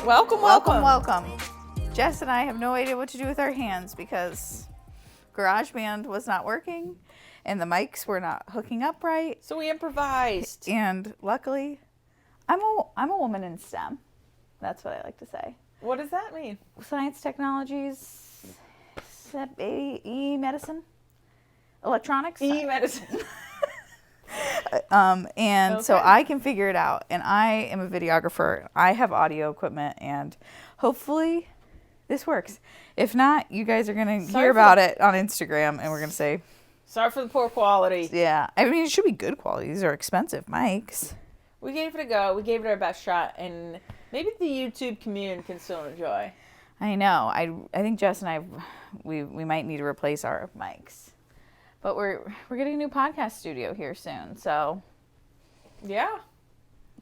Welcome. Jess and I have no idea what to do with our hands because GarageBand was not working and the mics were not hooking up right. So we improvised. And luckily, I'm a woman in STEM. That's what I like to say. What does that mean? Science, technologies, e-medicine, electronics. E-medicine. So I can figure it out, and I am a videographer. I have audio equipment, and hopefully this works. If not, you guys are going to hear about it on Instagram, and we're going to say... Sorry for the poor quality. Yeah. I mean, it should be good quality. These are expensive mics. We gave it a go. We gave it our best shot, and maybe the YouTube community can still enjoy. I know. I think Jess and I, we might need to replace our mics. But we're getting a new podcast studio here soon, so... Yeah.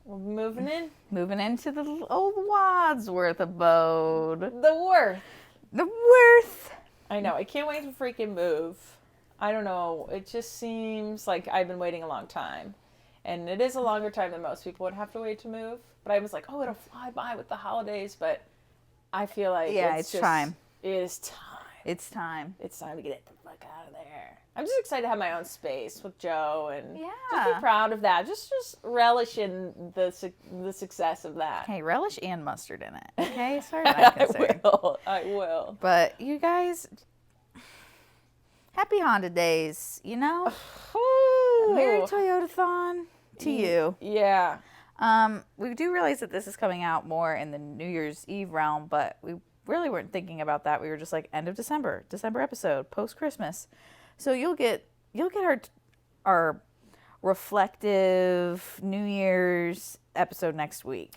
We're moving in. Moving into the old Wadsworth abode. The worth. I know. I can't wait to freaking move. I don't know. It just seems like I've been waiting a long time. And it is a longer time than most people would have to wait to move. But I was like, oh, it'll fly by with the holidays. But I feel like it's time. It is time. It's time. It's time to get the fuck out of there. I'm just excited to have my own space with Joe and just be proud of that. Just relish in the success of that. Hey, relish and mustard in it. Okay, as far as I'm concerned. I will. But you guys, happy Honda days, you know? Merry Toyotathon to you. Yeah. We do realize that this is coming out more in the New Year's Eve realm, but we really weren't thinking about that. We were just like end of December episode, post Christmas. So you'll get our reflective New Year's episode next week.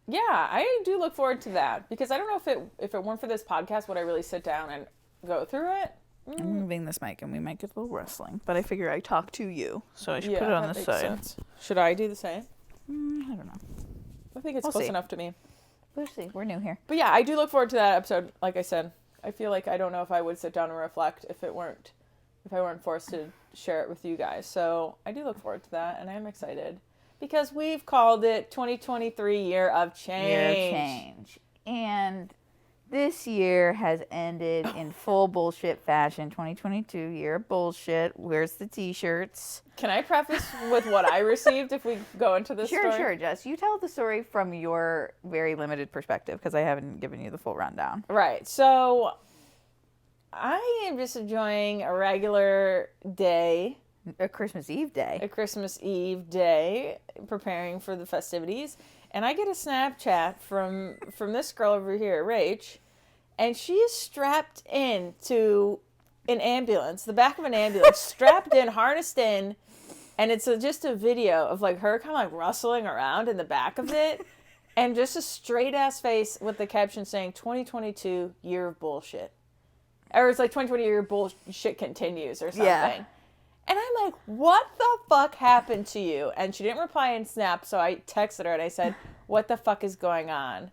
Yeah, I do look forward to that because I don't know if it weren't for this podcast, would I really sit down and go through it? I'm moving this mic and we might get a little rustling, but I figure I talk to you, so I should put it on this side. Sense. Should I do the same? I don't know. I think it's close enough to me. We'll see. We're new here. But yeah, I do look forward to that episode. Like I said, I feel like I don't know if I would sit down and reflect if I weren't forced to share it with you guys. So I do look forward to that, and I'm excited because we've called it 2023 Year of Change. And this year has ended in full bullshit fashion. 2022 year of bullshit. Where's the t-shirts? Can I preface with what I received if we go into this story? Sure, Jess. You tell the story from your very limited perspective because I haven't given you the full rundown. Right. So I am just enjoying a regular day. A Christmas Eve day. Preparing for the festivities. And I get a Snapchat from this girl over here, Rach, and she is strapped into an ambulance, the back of an ambulance, strapped in, harnessed in, and it's just a video of like her kind of like rustling around in the back of it, and just a straight ass face with the caption saying 2022 year of bullshit. Or it's like 2020 year of bullshit continues or something. Yeah. And I'm like, what the fuck happened to you? And she didn't reply in Snap, so I texted her and I said, what the fuck is going on?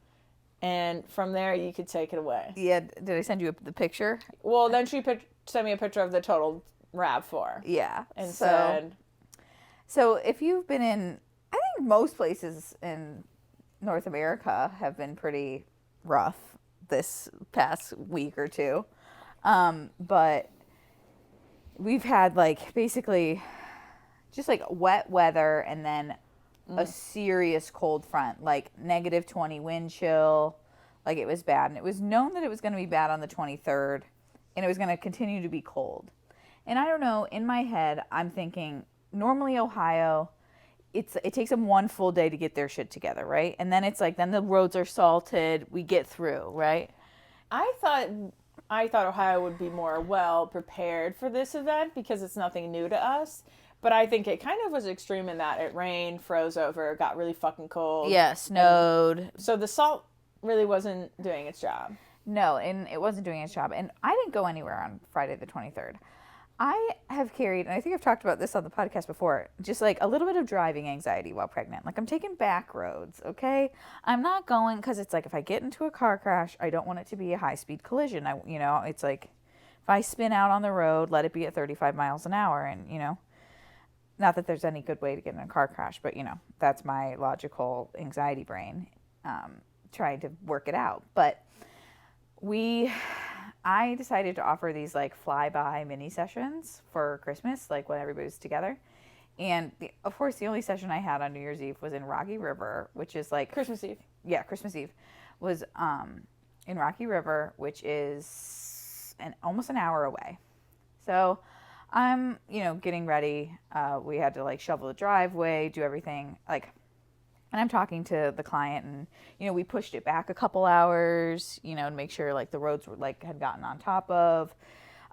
And from there, you could take it away. Yeah, did I send you the picture? Well, then she sent me a picture of the total RAV4. Yeah. And said... So if you've been in... I think most places in North America have been pretty rough this past week or two. But... we've had like basically just like wet weather and then a serious cold front, like -20 wind chill. Like it was bad. And it was known that it was going to be bad on the 23rd and it was going to continue to be cold. And I don't know, in my head, I'm thinking normally Ohio, it takes them one full day to get their shit together, right? And then it's like, then the roads are salted. We get through, right? I thought Ohio would be more well prepared for this event because it's nothing new to us. But I think it kind of was extreme in that it rained, froze over, got really fucking cold. Yeah, snowed. So the salt really wasn't doing its job. No, and it wasn't doing its job. And I didn't go anywhere on Friday the 23rd. I have carried, and I think I've talked about this on the podcast before, just like a little bit of driving anxiety while pregnant. Like I'm taking back roads, okay? I'm not going, because it's like if I get into a car crash, I don't want it to be a high-speed collision. It's like if I spin out on the road, let it be at 35 miles an hour. And, not that there's any good way to get in a car crash, but, that's my logical anxiety brain. trying to work it out. But I decided to offer these like flyby mini sessions for Christmas, like when everybody's together. And of course, the only session I had on New Year's Eve was in Rocky River, which is like Christmas Eve. Yeah, Christmas Eve was in Rocky River, which is almost an hour away. So I'm, getting ready. We had to like shovel the driveway, do everything like, and I'm talking to the client, and we pushed it back a couple hours, to make sure like the roads were like had gotten on top of,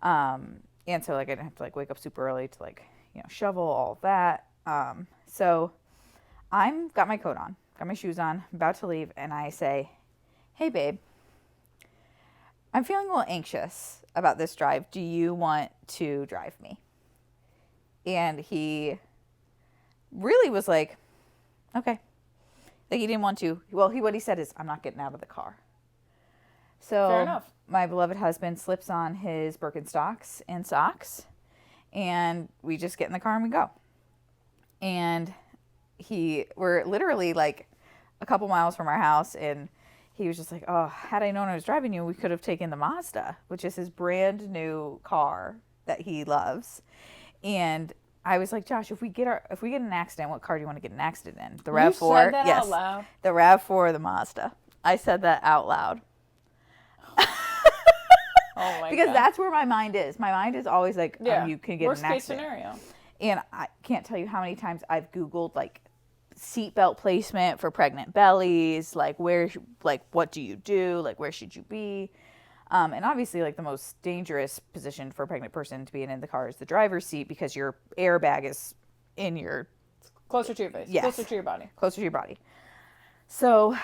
and so like I didn't have to like wake up super early to like shovel all of that. So I'm got my coat on, got my shoes on, about to leave, and I say, "Hey babe, I'm feeling a little anxious about this drive. Do you want to drive me?" And he really was like, "Okay." Like he didn't want to. Well, what he said is, "I'm not getting out of the car." So Fair enough. My beloved husband slips on his Birkenstocks and socks, and we just get in the car and we go. And we're literally like a couple miles from our house, and he was just like, "Oh, had I known I was driving you, we could have taken the Mazda," which is his brand new car that he loves. And I was like, "Josh, if we get in an accident, what car do you want to get in an accident in? The RAV4?" You said that Yes, out loud? the RAV4 or the Mazda. I said that out loud. Oh my Because God. that's where my mind is. My mind is always like, Yeah. you can get Worst in an case accident. scenario. And I can't tell you how many times I've Googled like seatbelt placement for pregnant bellies, like what do you do, like where should you be, and obviously like the most dangerous position for a pregnant person to be in the car is the driver's seat, because your airbag is in your Closer to your face. Yes. Closer to your body. closer to your body. So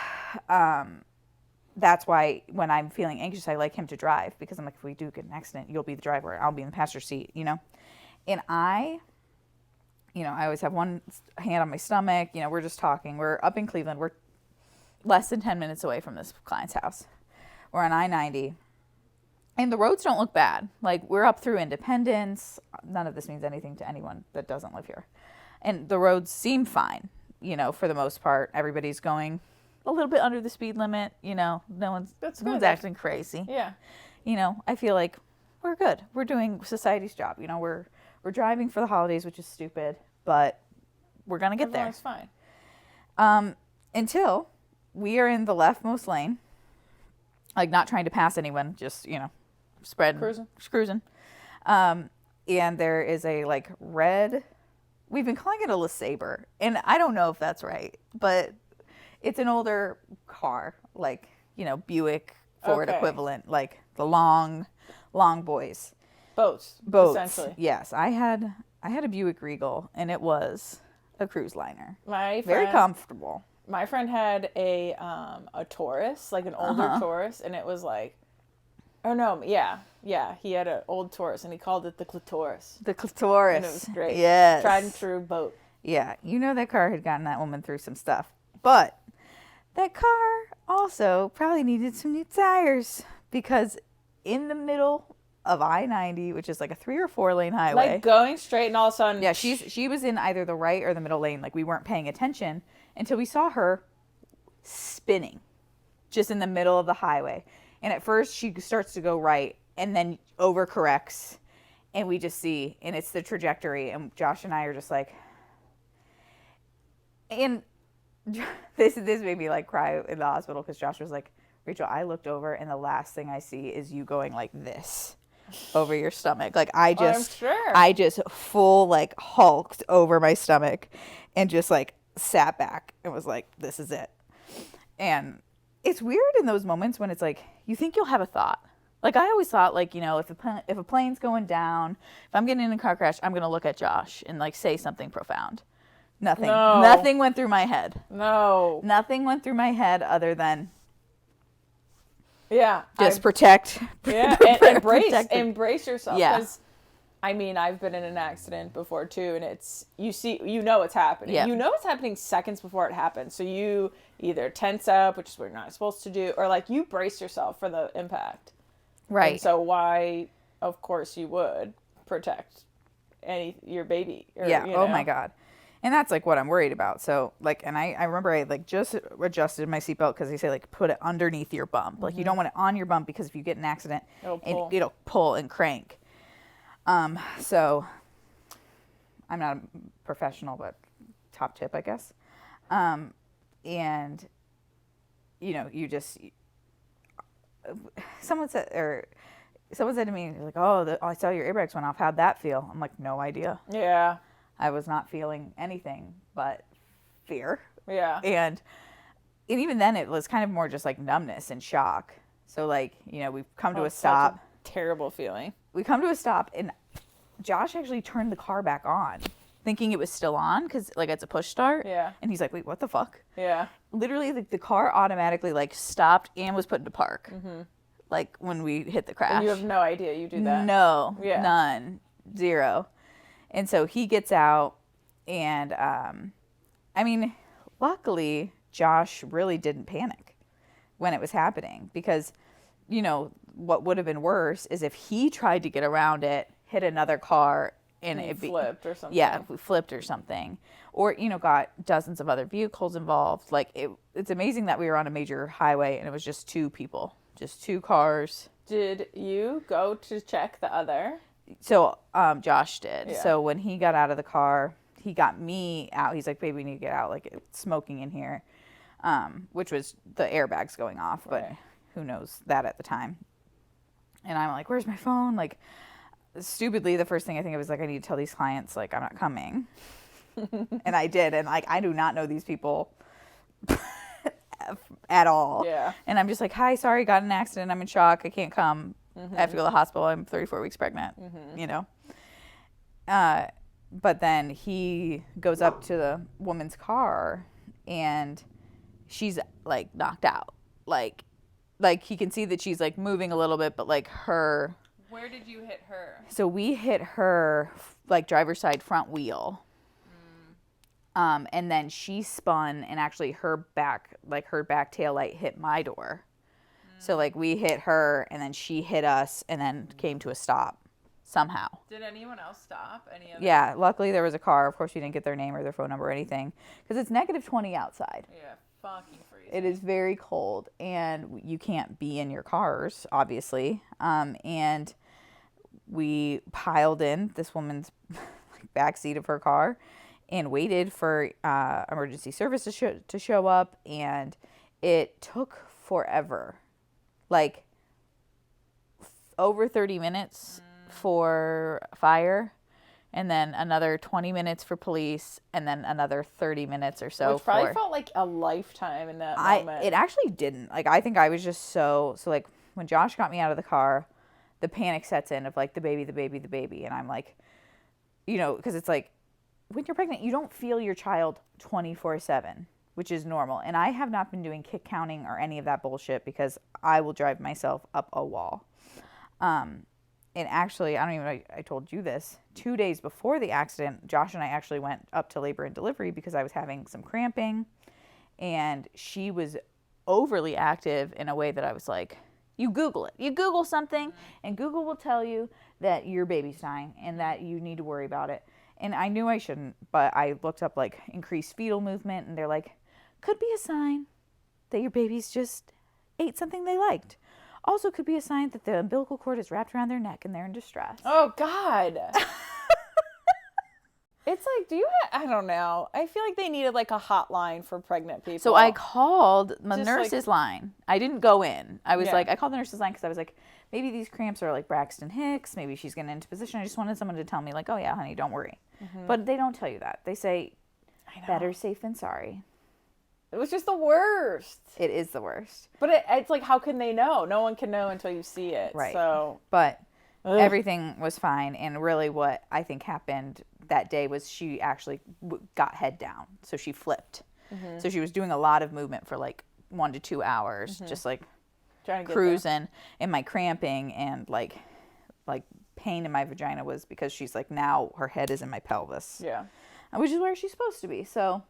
that's why when I'm feeling anxious, I like him to drive, because I'm like, if we do get an accident, you'll be the driver, I'll be in the passenger seat, And I always have one hand on my stomach. We're just talking. We're up in Cleveland. We're less than 10 minutes away from this client's house. We're on I-90. And the roads don't look bad. Like, we're up through Independence. None of this means anything to anyone that doesn't live here. And the roads seem fine, for the most part. Everybody's going a little bit under the speed limit. No one's acting crazy. Yeah. I feel like we're good. We're doing society's job. We're driving for the holidays, which is stupid, but we're going to get Everyone's fine. there. Until we are in the leftmost lane, like not trying to pass anyone, just, cruising. And there is a like red, we've been calling it a LeSabre, and I don't know if that's right, but it's an older car, like, Buick Ford equivalent, like the long boys. Boats. Essentially. Yes, I had a Buick Regal, and it was a cruise liner. Very comfortable. My friend had a Taurus, like an older Taurus, and it was like, he had an old Taurus, and he called it the Clitoris. The Clitoris. And it was great. Yes. Tried and true boat. Yeah, that car had gotten that woman through some stuff, but that car also probably needed some new tires, because in the middle of I-90, which is like a 3 or 4 lane highway. Like going straight, and all of a sudden... Yeah, she was in either the right or the middle lane. Like, we weren't paying attention until we saw her spinning just in the middle of the highway. And at first, she starts to go right and then overcorrects. And we just see, and it's the trajectory. And Josh and I are just like... And this made me like cry in the hospital, because Josh was like, "Rachel, I looked over, and the last thing I see is you going like this over your stomach." Like, I'm sure. I just full like hulked over my stomach and just like sat back and was like, "This is it." And it's weird in those moments when it's like, you think you'll have a thought. Like, I always thought, like, if a plane's going down, if I'm getting in a car crash, I'm going to look at Josh and like say something profound. Nothing. No. Nothing went through my head. No. Nothing went through my head other than Yeah. just protect. Yeah, and embrace yourself. Yeah. Because, I've been in an accident before too, and it's, it's happening. Yeah. It's happening seconds before it happens. So you either tense up, which is what you're not supposed to do, or like you brace yourself for the impact. Right. And so why, of course you would protect your baby. Or, Yeah. Oh my God. And that's like what I'm worried about. So like, and I remember I like just adjusted my seatbelt because they say like put it underneath your bump. Like you don't want it on your bump because if you get in an accident, it'll pull and crank. So I'm not a professional, but top tip, I guess. And you know, someone said to me, like, oh, I saw your airbags went off. How'd that feel? I'm like, no idea. Yeah. I was not feeling anything but fear. Yeah. And even then it was kind of more just like numbness and shock. So like, you know, we've come to a stop. Such a terrible feeling. We come to a stop and Josh actually turned the car back on, thinking it was still on because like it's a push start. Yeah. And he's like, wait, what the fuck? Yeah. Literally the car automatically like stopped and was put into park. Mm-hmm. Like when we hit the crash. And you have no idea you do that. No. Yeah. None. Zero. And so he gets out and I mean, luckily Josh really didn't panic when it was happening because, you know, what would have been worse is if he tried to get around it, hit another car, and it flipped or something. Yeah, if we flipped or something. Or, you know, got dozens of other vehicles involved. Like, it's amazing that we were on a major highway and it was just two people, just two cars. Did you go to check the other? So, Josh did. Yeah. So, when he got out of the car, he got me out. He's like, babe, we need to get out. Like, it's smoking in here, which was the airbags going off. But right. Who knows that at the time. And I'm like, where's my phone? Like, stupidly, the first thing I think of is like, I need to tell these clients, like, I'm not coming. And I did. And, like, I do not know these people at all. Yeah. And I'm just like, hi, sorry, got in an accident. I'm in shock. I can't come. I have to go to the hospital. I'm 34 weeks pregnant, you know. But then he goes up to the woman's car and she's, like, knocked out. Like he can see that she's, like, moving a little bit, but, like, her... Where did you hit her? So we hit her, like, driver's side front wheel. And then she spun and actually her back tail light hit my door. So, like, we hit her and then she hit us and then came to a stop somehow. Did anyone else stop? Yeah, luckily there was a car. Of course, we didn't get their name or their phone number or anything because it's -20 outside. Yeah, fucking freezing. It is very cold and you can't be in your cars, obviously. And we piled in this woman's back seat of her car and waited for emergency service to show up, and it took forever, like over 30 minutes for fire, and then another 20 minutes for police, and then another 30 minutes or so. Which probably felt like a lifetime in that moment. It actually didn't. Like, I think I was just so like when Josh got me out of the car, the panic sets in of like the baby, and I'm like, you know, because it's like when you're pregnant, you don't feel your child 24/7, which is normal. And I have not been doing kick counting or any of that bullshit because I will drive myself up a wall. And actually, I don't even know I told you this. 2 days before the accident, Josh and I actually went up to labor and delivery because I was having some cramping, and she was overly active in a way that I was like, you Google it. You Google something, and Google will tell you that your baby's dying and that you need to worry about it. And I knew I shouldn't, but I looked up, like, increased fetal movement, and they're like, could be a sign that your baby's just ate something they liked. Also could be a sign that the umbilical cord is wrapped around their neck and they're in distress. Oh, God. It's like, I don't know. I feel like they needed, like, a hotline for pregnant people. So I called the Just nurse's line. I didn't go in. I was Yeah. like, I called the nurse's line because I was like, maybe these cramps are like Braxton Hicks. Maybe she's getting into position. I just wanted someone to tell me, like, oh, yeah, honey, don't worry. But they don't tell you that. They say, better safe than sorry. It was just the worst. It is the worst. But it's like, how can they know? No one can know until you see it. Right. So, But everything was fine. And really what I think happened that day was she actually got head down. So she flipped. So she was doing a lot of movement for like 1 to 2 hours, just like trying to cruising. And my cramping and like pain in my vagina was because she's like, now her head is in my pelvis. Yeah. Which is where she's supposed to be. So,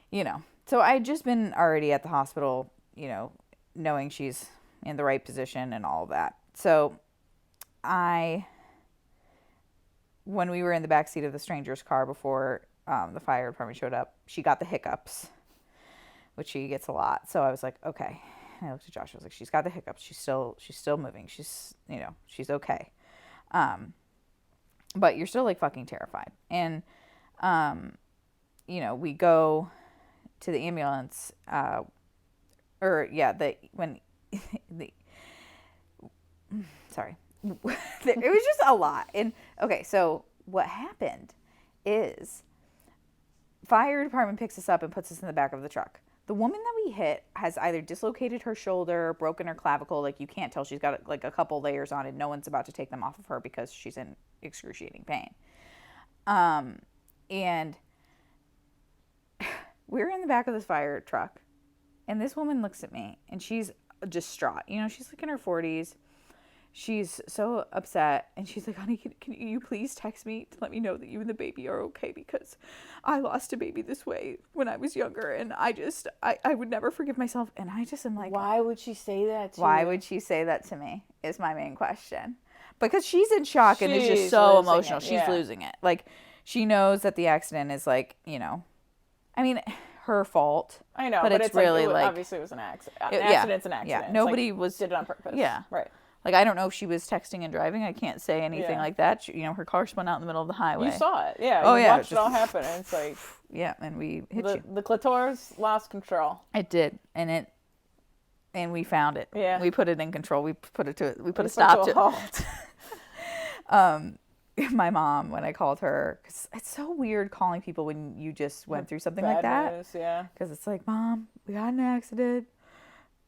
you know. So I had just been already at the hospital, you know, knowing she's in the right position and all of that. So when we were in the backseat of the stranger's car before the fire department showed up. She got the hiccups, which she gets a lot. So I was like, okay. And I looked at Josh. I was like, she's got the hiccups. She's still moving. She's, she's okay. But you're still like fucking terrified. And, we go to the ambulance, sorry. It was just a lot. And okay, so what happened is fire department picks us up and puts us in the back of the truck. The woman that we hit has either dislocated her shoulder, broken her clavicle. Like, you can't tell. She's got like a couple layers on, and no one's about to take them off of her because she's in excruciating pain. And we're in the back of this fire truck, and this woman looks at me, and she's distraught. She's like in her 40s. She's so upset, and she's like, honey, can you please text me to let me know that you and the baby are okay, because I lost a baby this way when I was younger, and I would never forgive myself. And I just am like, why would she say that to why you? would she say that to me is my main question. Because she's in shock and is just so emotional. She's losing it. Like, she knows that the accident is like, I mean, her fault. I know, but it's really like obviously it was an accident. An accident's an accident. Yeah, nobody did it on purpose. Yeah, right. Like, I don't know if she was texting and driving. I can't say anything like that. Her car spun out in the middle of the highway. You saw it, yeah. Oh, you yeah. watched it all happen, and it's like... Yeah, and we hit you. The clitoris lost control. It did, and we found it. Yeah. We put it in control. We put a stop to it. Halt. My mom, when I called her, because it's so weird calling people when you just went through something like that. News, yeah. Because it's like, Mom, we got an accident.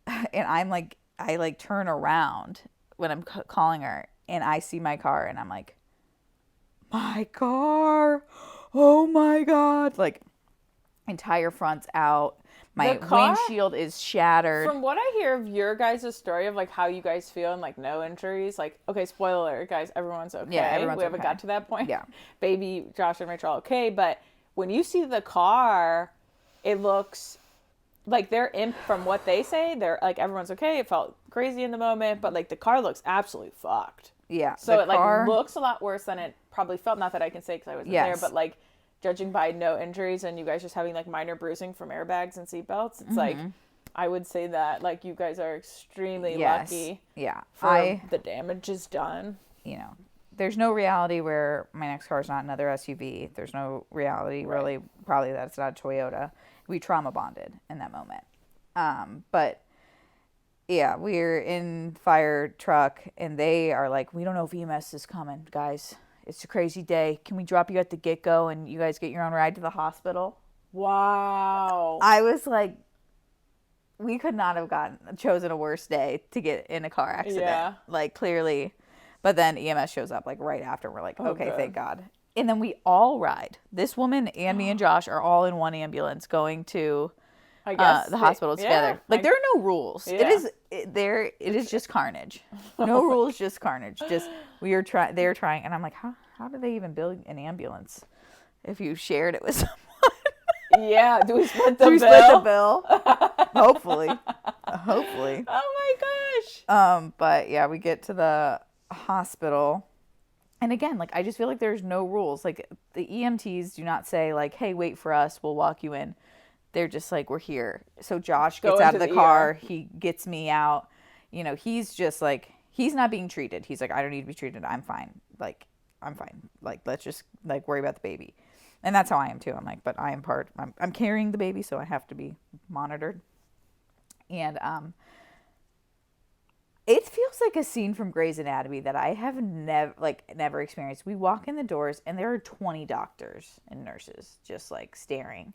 And I'm like, I turn around when I'm calling her, and I see my car, and I'm like, my car, oh my God. Like, entire front's out. My windshield is shattered. From what I hear of your guys' story of like how you guys feel and like no injuries, like, okay, spoiler alert, guys, everyone's okay. Yeah, everyone's we haven't okay. got to that point. Yeah. Baby, Josh and Rachel are okay, but when you see the car, it looks like from what they say, they're like, everyone's okay. It felt crazy in the moment, but like the car looks absolutely fucked. Yeah. So it like looks a lot worse than it probably felt. Not that I can say because I wasn't there, but like judging by no injuries and you guys just having like minor bruising from airbags and seatbelts, it's like, I would say that like you guys are extremely lucky. Yeah. For the damage is done. There's no reality where my next car is not another SUV. There's no reality really probably that it's not a Toyota. We trauma bonded in that moment. But yeah, we're in fire truck, and they are like, we don't know if EMS is coming, guys. It's a crazy day. Can we drop you at the get-go and you guys get your own ride to the hospital? Wow. I was like, we could not have chosen a worse day to get in a car accident. Yeah. Like, clearly. But then EMS shows up like right after. We're like, okay, good. thank God. And then we all ride. This woman and me and Josh are all in one ambulance going to I guess the hospital together. Like, there are no rules. Yeah. It is just carnage. No rules, just carnage. Just they're trying, and I'm like, how do they even build an ambulance if you shared it with someone? Yeah. Do we split the bill? Split the bill? Hopefully. Oh my gosh. But yeah, we get to the hospital. And again, like, I just feel like there's no rules. Like, the EMTs do not say, like, hey, wait for us, we'll walk you in. They're just like, we're here. So Josh gets out of the car. ER. He gets me out. He's just like, he's not being treated. He's like, I don't need to be treated. I'm fine. Like, I'm fine. Like, let's just, like, worry about the baby. And that's how I am, too. I'm like, but I'm carrying the baby, so I have to be monitored. And, it feels like a scene from Grey's Anatomy that I have never experienced. We walk in the doors, and there are 20 doctors and nurses just, like, staring.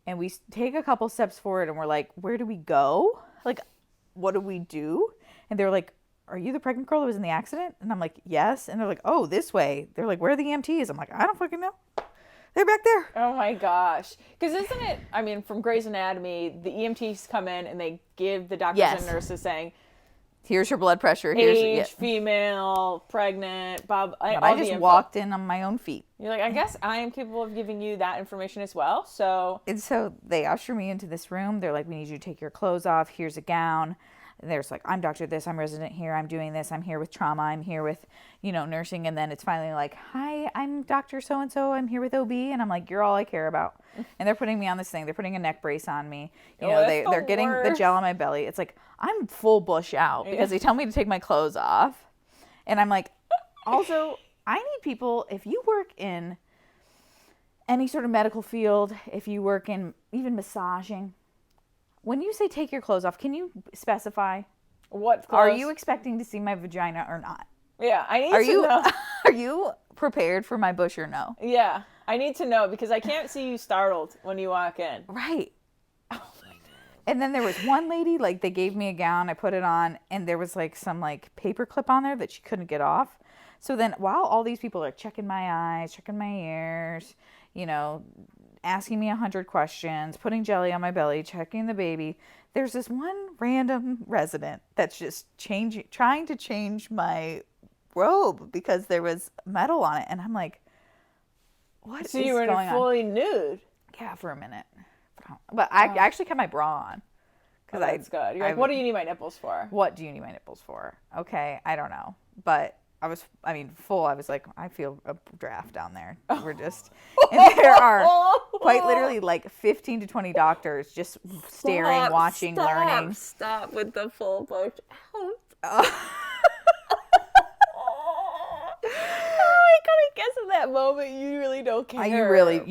And we take a couple steps forward, and we're like, where do we go? Like, what do we do? And they're like, are you the pregnant girl that was in the accident? And I'm like, yes. And they're like, oh, this way. They're like, where are the EMTs? I'm like, I don't fucking know. They're back there. Oh my gosh. Because isn't it, I mean, from Grey's Anatomy, the EMTs come in and they give the doctors and nurses saying, here's your blood pressure. Age, female, pregnant, Bob. I just walked in on my own feet. You're like, I guess I am capable of giving you that information as well. So they usher me into this room. They're like, we need you to take your clothes off. Here's a gown. there's like, I'm Dr. This, I'm resident here, I'm doing this, I'm here with trauma, I'm here with, nursing. And then it's finally like, hi, I'm Dr. So-and-so, I'm here with OB. And I'm like, you're all I care about. And they're putting me on this thing. They're putting a neck brace on me. They're getting the gel on my belly. It's like, I'm full bush out because they tell me to take my clothes off. And I'm like, also, I need people, if you work in any sort of medical field, if you work in even massaging, when you say take your clothes off, can you specify? What clothes? Are you expecting to see my vagina or not? Yeah, I need to know. Are you prepared for my bush or no? Yeah, I need to know because I can't see you startled when you walk in. Right. Oh my God. And then there was one lady, like they gave me a gown, I put it on, and there was like some like paper clip on there that she couldn't get off. So then while all these people are checking my eyes, checking my ears, asking me 100 questions, putting jelly on my belly, checking the baby, there's this one random resident that's just trying to change my robe because there was metal on it. And I'm like, what is So you were going on? fully nude. Yeah, for a minute. But I actually kept my bra on. Oh, that's good. You're like, what do you need my nipples for? What do you need my nipples for? Okay, I don't know. But full. I was like, I feel a draft down there. We're just, and there are quite literally like 15 to 20 doctors just staring, watching, learning. Stop with the full bush out. I couldn't guess in that moment you really don't care. You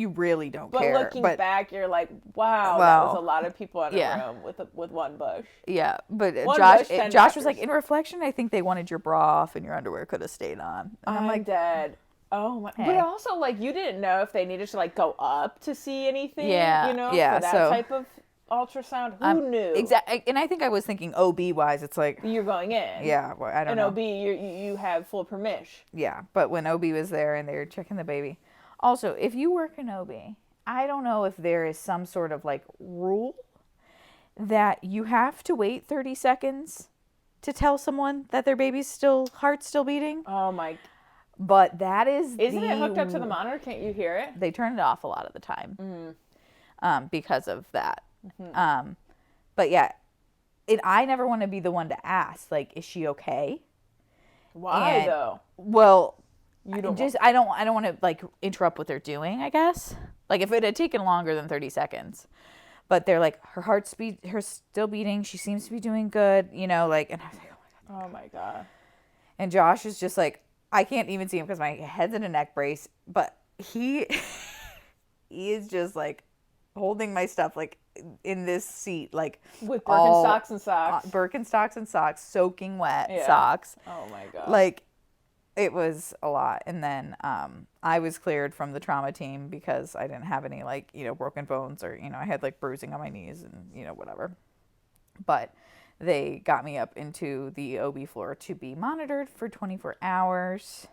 really don't care. But looking back, you're like, wow, that was a lot of people in a room with one bush. Yeah, but Josh Josh was like, in reflection, I think they wanted your bra off and your underwear could have stayed on. And I'm like, dead. Oh my! Hey. But also, like, you didn't know if they needed to like go up to see anything. Yeah, for that type of ultrasound. Who knew? Exactly. And I think I was thinking OB wise, it's like you're going in. Yeah, well, I don't know. And OB, you have full permission. Yeah, but when OB was there and they were checking the baby. Also, if you work in OB, I don't know if there is some sort of like rule that you have to wait 30 seconds to tell someone that their baby's heart's still beating. Oh my. But that is Isn't it hooked up to the monitor? Can't you hear it? They turn it off a lot of the time because of that. Mm-hmm. But yeah, I never want to be the one to ask, like, is she okay? Why though? Well, I don't want to like interrupt what they're doing, I guess. Like if it had taken longer than 30 seconds. But they're like, her still beating, she seems to be doing good, and I was like, oh my God. And Josh is just like, I can't even see him because my head's in a neck brace, but he is just like holding my stuff like in this seat, like with Birkenstocks and socks. Birkenstocks and socks, soaking wet socks. Oh my God. Like it was a lot. And then I was cleared from the trauma team because I didn't have any like, broken bones or, I had like bruising on my knees and, whatever. But they got me up into the OB floor to be monitored for 24 hours.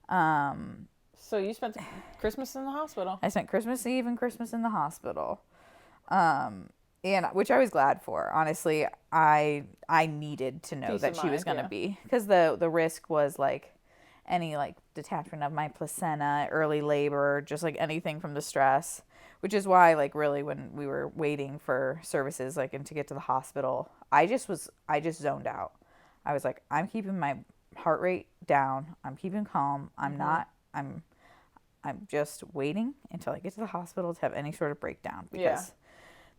So you spent Christmas in the hospital. I spent Christmas Eve and Christmas in the hospital. And which I was glad for. Honestly, I needed to know that she was going to be, because the risk was like any like detachment of my placenta, early labor, just like anything from the stress, which is why like really when we were waiting for services like and to get to the hospital, I just zoned out. I was like, I'm keeping my heart rate down. I'm keeping calm. I'm just waiting until I get to the hospital to have any sort of breakdown, because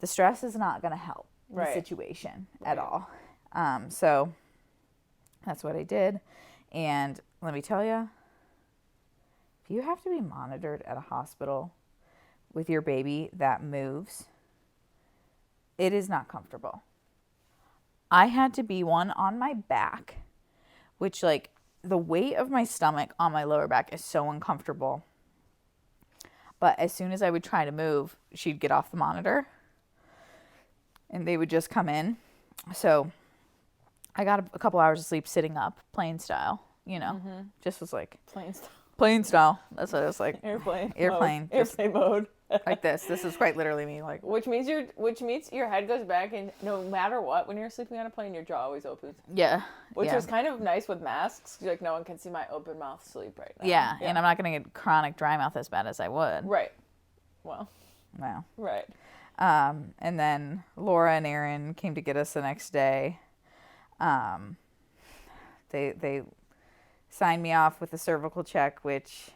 the stress is not going to help the situation at all. So that's what I did. And let me tell you, if you have to be monitored at a hospital with your baby that moves, it is not comfortable. I had to be one on my back, which like the weight of my stomach on my lower back is so uncomfortable. But as soon as I would try to move, she'd get off the monitor and they would just come in. So I got a couple hours of sleep sitting up, plane style, just was like plane style. That's what it was like. Airplane mode. Like this. This is quite literally me. Like which means your head goes back, and no matter what, when you're sleeping on a plane, your jaw always opens. Yeah. Which was kind of nice with masks. Like no one can see my open mouth sleep right now. Yeah. And I'm not gonna get chronic dry mouth as bad as I would. Right. Well. Wow. Right. And then Laura and Aaron came to get us the next day. They signed me off with a cervical check, which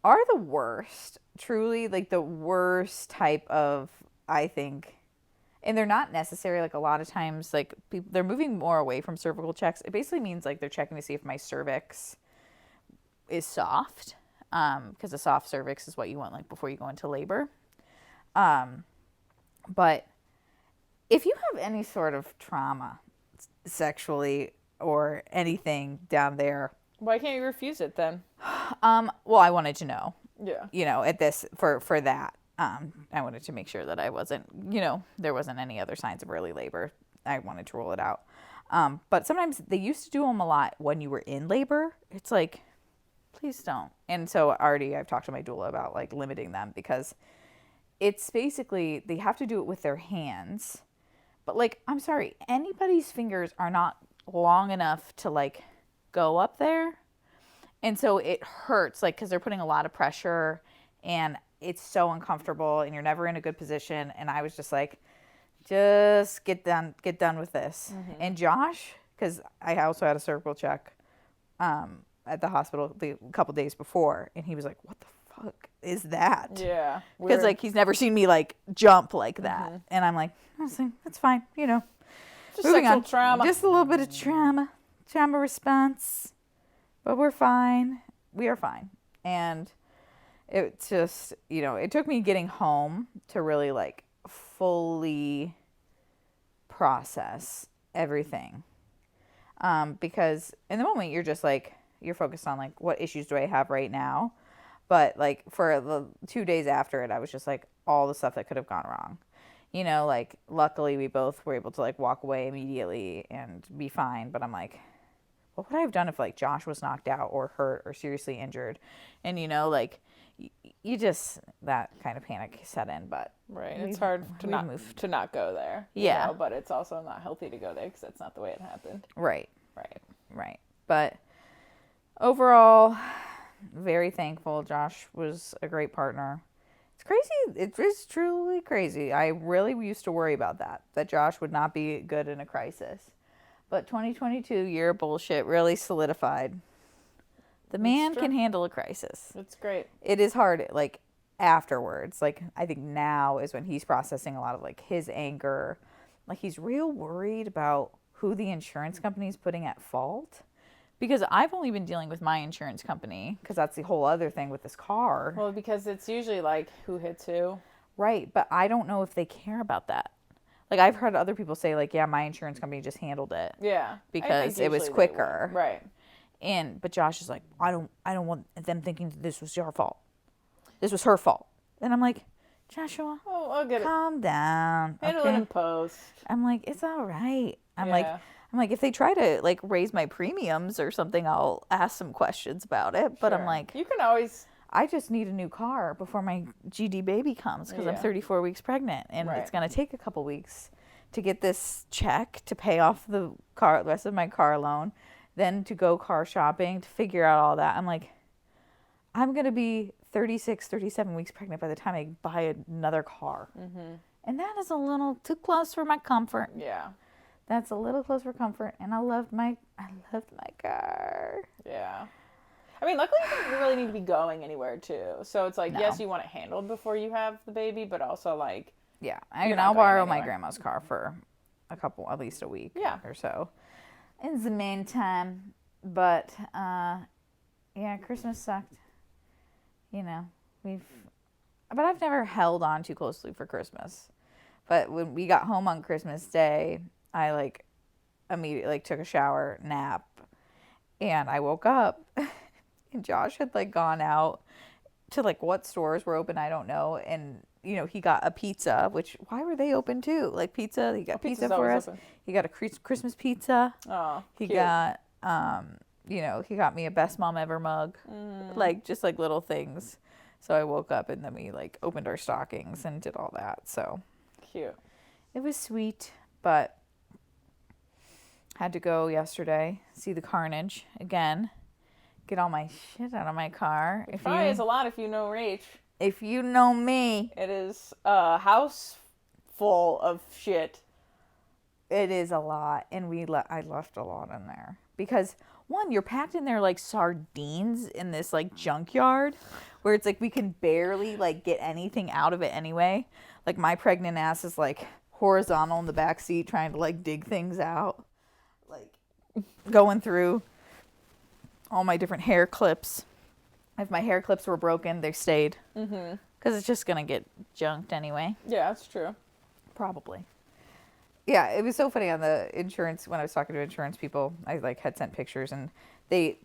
are the worst. Truly, like the worst type of, I think. And they're not necessary. Like a lot of times, like people, they're moving more away from cervical checks. It basically means like they're checking to see if my cervix is soft, because a soft cervix is what you want like before you go into labor. But if you have any sort of trauma sexually or anything down there, Why can't you refuse it then? well, I wanted to know, Yeah. at this for that. I wanted to make sure that I wasn't, there wasn't any other signs of early labor. I wanted to rule it out. But sometimes they used to do them a lot when you were in labor. It's like, please don't. And so I've talked to my doula about like limiting them, because it's basically, they have to do it with their hands. But like, I'm sorry, anybody's fingers are not long enough to like go up there. And so it hurts, like, because they're putting a lot of pressure, and it's so uncomfortable, and you're never in a good position. And I was just like, just get done with this. Mm-hmm. And Josh, because I also had a cervical check at the hospital a couple days before, and he was like, what the fuck is that? Yeah. Because like he's never seen me like jump like that. Mm-hmm. And I'm like, that's fine, Just sexual trauma. Just a little bit of trauma response. But we're fine. We are fine. And it just, it took me getting home to really like fully process everything. Because in the moment you're just like, you're focused on like, what issues do I have right now? But like for the 2 days after it, I was just like, all the stuff that could have gone wrong. Like luckily we both were able to like walk away immediately and be fine. But I'm like, what would I have done if like Josh was knocked out or hurt or seriously injured? And like you just, that kind of panic set in. But right, it's hard to not go there. Yeah, but it's also not healthy to go there because that's not the way it happened. Right. But overall, very thankful. Josh was a great partner. It's crazy. It is truly crazy. I really used to worry about that Josh would not be good in a crisis. But 2022 year of bullshit really solidified. The man can handle a crisis. It's great. It is hard, like, afterwards. Like, I think now is when he's processing a lot of, like, his anger. Like, he's real worried about who the insurance company is putting at fault. Because I've only been dealing with my insurance company, because that's the whole other thing with this car. Well, because it's usually, like, who hits who. Right, but I don't know if they care about that. Like, I've heard other people say, like, yeah, my insurance company just handled it. Yeah. Because it was quicker. Right. But Josh is like, I don't want them thinking that this was your fault. This was her fault. And I'm like, Joshua, I'll get calm down. Handle it in post. I'm like, it's all right. I'm like, if they try to like raise my premiums or something, I'll ask some questions about it. But I'm like, you can always. I just need a new car before my GD baby comes, because I'm 34 weeks pregnant, and it's going to take a couple weeks to get this check to pay off the rest of my car loan, then to go car shopping, to figure out all that. I'm like, I'm going to be 36, 37 weeks pregnant by the time I buy another car. Mm-hmm. And that is a little too close for my comfort. Yeah. That's a little close for comfort, and I loved my car. Yeah. I mean, luckily you don't really need to be going anywhere, too. So it's like, yes, you want it handled before you have the baby, but also, like... Yeah, I'll borrow my grandma's car for at least a week or so. In the meantime, but, Christmas sucked. But I've never held on too closely for Christmas. But when we got home on Christmas Day, I, like, immediately, took a shower, nap, and I woke up... And Josh had, like, gone out to, like, what stores were open, I don't know. And, he got a pizza, which, why were they open, too? Like, pizza, he got pizza for us. Open. He got a Christmas pizza. Oh, he got, he got me a Best Mom Ever mug. Like, just, like, little things. So I woke up, and then we, like, opened our stockings and did all that. So. Cute. It was sweet, but had to go yesterday, see the carnage again. Get all my shit out of my car. Probably is a lot if you know Rach. If you know me. It is a house full of shit. It is a lot, and I left a lot in there because one, you're packed in there like sardines in this like junkyard, where it's like we can barely like get anything out of it anyway. Like my pregnant ass is like horizontal in the back seat trying to like dig things out, like going through all my different hair clips. If my hair clips were broken, they stayed because it's just gonna get junked anyway. Yeah, that's true. Probably. Yeah, it was so funny on the insurance when I was talking to insurance people. I like had sent pictures, and they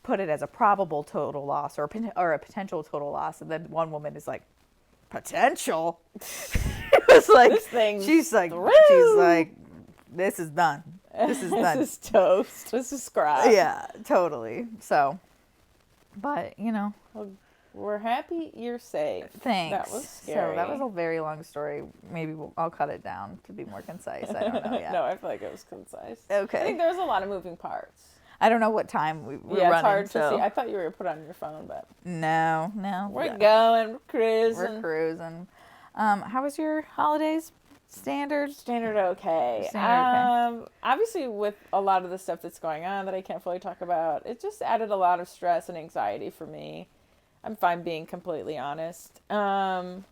put it as a probable total loss or a potential total loss, and then one woman is like, potential. It was like This thing's she's like this is done. This is done. This is toast. This is scrap. Yeah, totally. So, but you know. Well, we're happy you're safe. Thanks. That was scary. So that was a very long story. Maybe I'll cut it down to be more concise. I don't know yet. No, I feel like it was concise. Okay. I think there was a lot of moving parts. I don't know what time we're running. Yeah, it's hard so. to see. I thought you were put on your phone, but No. we're going. We're cruising. We're cruising. How was your holidays? Standard okay. Obviously, with a lot of the stuff that's going on that I can't fully talk about, it just added a lot of stress and anxiety for me. If I'm being completely honest. So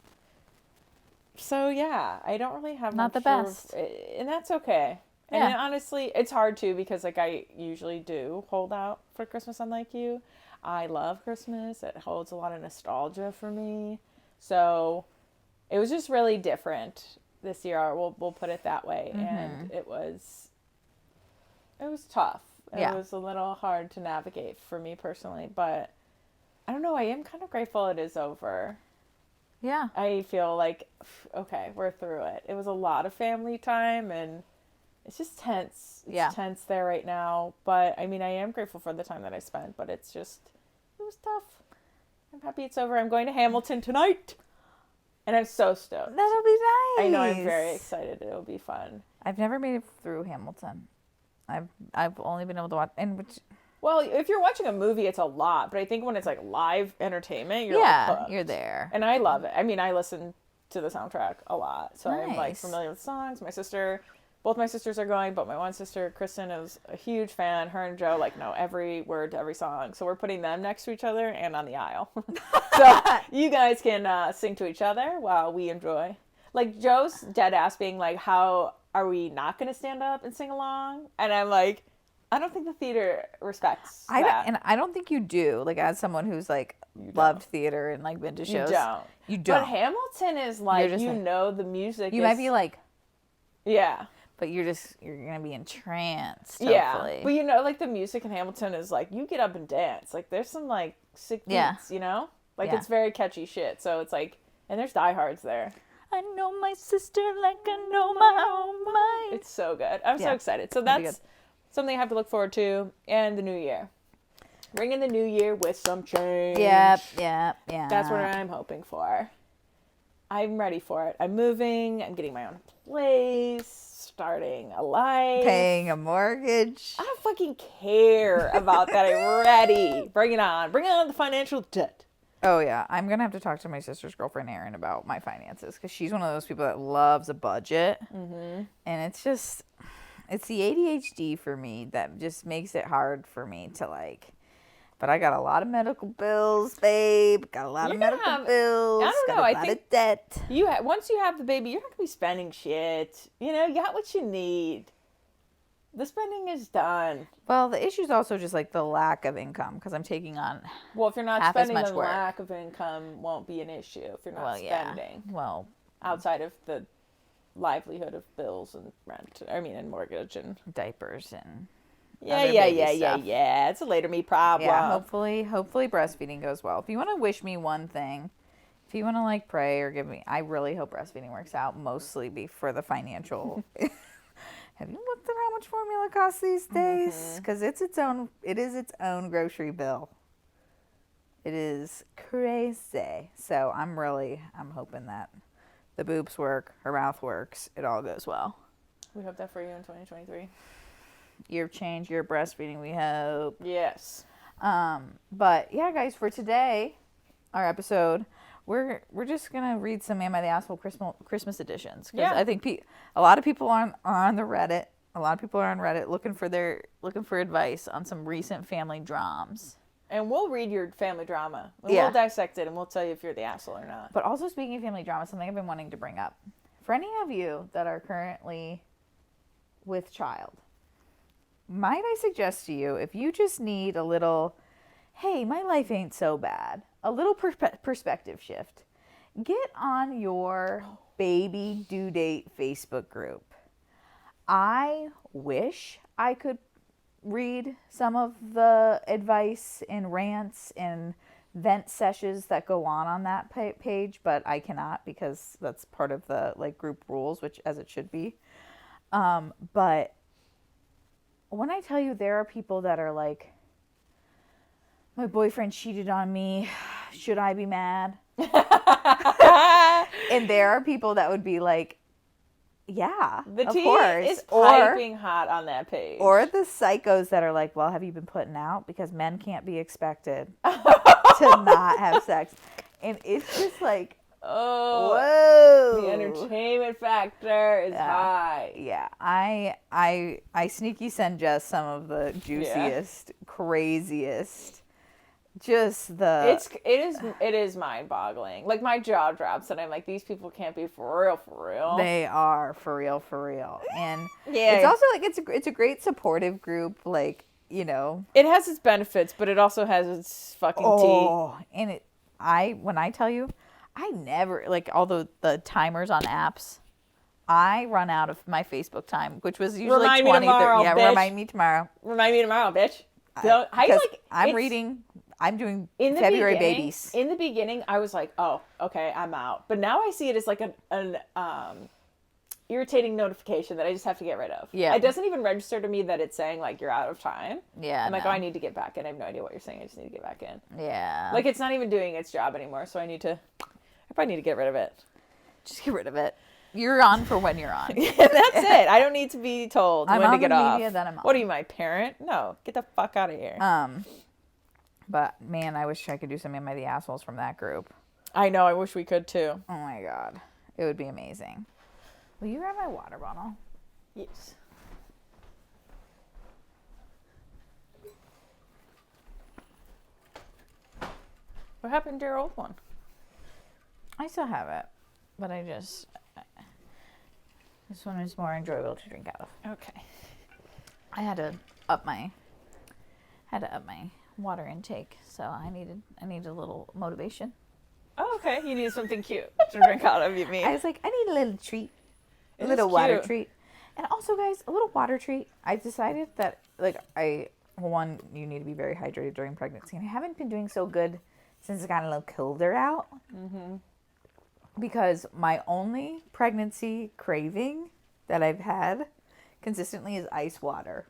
yeah, I don't really have Not the much best. and that's okay. Yeah. And honestly, it's hard too because like I usually do hold out for Christmas, unlike you. I love Christmas. It holds a lot of nostalgia for me. So it was just really different this year. We'll put it that way. And it was tough. Yeah. It was a little hard to navigate for me personally, but I don't know. I am kind of grateful it is over. Yeah. I feel like, okay, we're through it. It was a lot of family time, and it's just tense. It's tense there right now. But, I mean, I am grateful for the time that I spent, but it was tough. I'm happy it's over. I'm going to Hamilton tonight, and I'm so stoked. That'll be nice. I know. I'm very excited. It'll be fun. I've never made it through Hamilton. I've only been able to watch, Well, if you're watching a movie, it's a lot. But I think when it's like live entertainment, you're like hooked. you're there. And I love it. I mean, I listen to the soundtrack a lot. So I'm like Nice. familiar with songs. Both my sisters are going, but my one sister, Kristen, is a huge fan. Her and Joe know every word to every song. So we're putting them next to each other and on the aisle. So you guys can sing to each other while we enjoy. Like Joe's dead ass being like, how are we not going to stand up and sing along? And I'm like, I don't think the theater respects that. I don't think you do. Like as someone who's like loved theater and like been to shows, you don't. But Hamilton is like the music. You might be like, yeah, but you're gonna be entranced. Yeah, hopefully. but like the music in Hamilton is like you get up and dance. Like there's some like sick beats, it's very catchy shit. So it's like, and there's diehards there. I know my sister like I know my own mind. It's so good. I'm so excited. So that's something I have to look forward to, and the new year. Ringing the new year with some change. Yep. That's what I'm hoping for. I'm ready for it. I'm moving. I'm getting my own place. Starting a life. Paying a mortgage. I don't fucking care about that. I'm ready. Bring it on. Bring on the financial debt. Oh, yeah. I'm going to have to talk to my sister's girlfriend, Erin, about my finances because she's one of those people that loves a budget. Mm-hmm. And it's the ADHD for me that just makes it hard for me to like. But I got a lot of medical bills, babe. Got a lot of medical bills. I don't know. I think debt. Once you have the baby, you're not going to be spending shit. You got what you need. The spending is done. Well, the issue is also just like the lack of income because I'm taking on. Well, if you're not half spending, as much the work. Lack of income won't be an issue if you're not spending. Yeah. Well, outside of the livelihood of bills and rent. I mean, and mortgage and diapers and. Yeah. It's a later me problem. Yeah, hopefully breastfeeding goes well. If you want to wish me one thing, if you want to like pray or give me, I really hope breastfeeding works out. Mostly for the financial. Have you looked at how much formula costs these days? Because it is its own grocery bill. It is crazy. So I'm hoping that the boobs work, her mouth works, it all goes well. We hope that for you in 2023. Year of change, year of breastfeeding, we hope. Yes. But yeah, guys, for today, our episode, we're just gonna read some Am I the Asshole Christmas editions, because Yeah. I think a lot of people are on the Reddit. A lot of people are on Reddit looking for advice on some recent family dramas. And we'll read your family drama. And Yeah. We'll dissect it, and we'll tell you if you're the asshole or not. But also, speaking of family drama, something I've been wanting to bring up. For any of you that are currently with child, might I suggest to you, if you just need a little, hey, my life ain't so bad, a little perspective shift, get on your baby due date Facebook group. I wish I could read some of the advice and rants and vent sessions that go on that page, but I cannot, because that's part of the like group rules, which as it should be. But when I tell you, there are people that are like, my boyfriend cheated on me, should I be mad? And there are people that would be like, yeah, The of tea course. is piping hot on that page. Or the psychos that are like, well, have you been putting out? Because men can't be expected to not have sex. And it's just like, whoa. The entertainment factor is high. Yeah, I sneaky send Jess some of the juiciest, craziest, just the... It is mind-boggling. Like, my jaw drops, and I'm like, these people can't be for real. They are for real. And Yeah. it's also like, it's a great supportive group, like, you know. It has its benefits, but it also has its fucking tea. And when I tell you, I never, like, all the timers on apps, I run out of my Facebook time, which was usually Remind 20, me tomorrow, 30. Yeah, bitch. remind me tomorrow. Remind me tomorrow, bitch. I'm doing in the February beginning- babies. In the beginning, I was like, oh, okay, I'm out. But now I see it as like an irritating notification that I just have to get rid of. Yeah. It doesn't even register to me that it's saying, like, you're out of time. Yeah, I'm like, no. oh, I need to get back in. I have no idea what you're saying. I just need to get back in. Yeah. Like, it's not even doing its job anymore, so I probably need to get rid of it. Just get rid of it. You're on for when you're on. That's it. I don't need to be told I'm when to on get the off. media that I'm on. What are you, my parent? No, get the fuck out of here. But, man, I wish I could do some Am I the Assholes from that group. I know. I wish we could, too. Oh, my God. It would be amazing. Will you grab my water bottle? Yes. What happened to your old one? I still have it. But this one is more enjoyable to drink out of. Okay. I had to up my water intake, so I needed a little motivation. Oh, okay. You need something cute to drink out of, you mean? I was like, I need a little treat. It A little is water cute. treat. And also, guys, a little water treat. I decided that, like, you need to be very hydrated during pregnancy. And I haven't been doing so good since I got a little colder out. Mm-hmm. Because my only pregnancy craving that I've had consistently is ice water.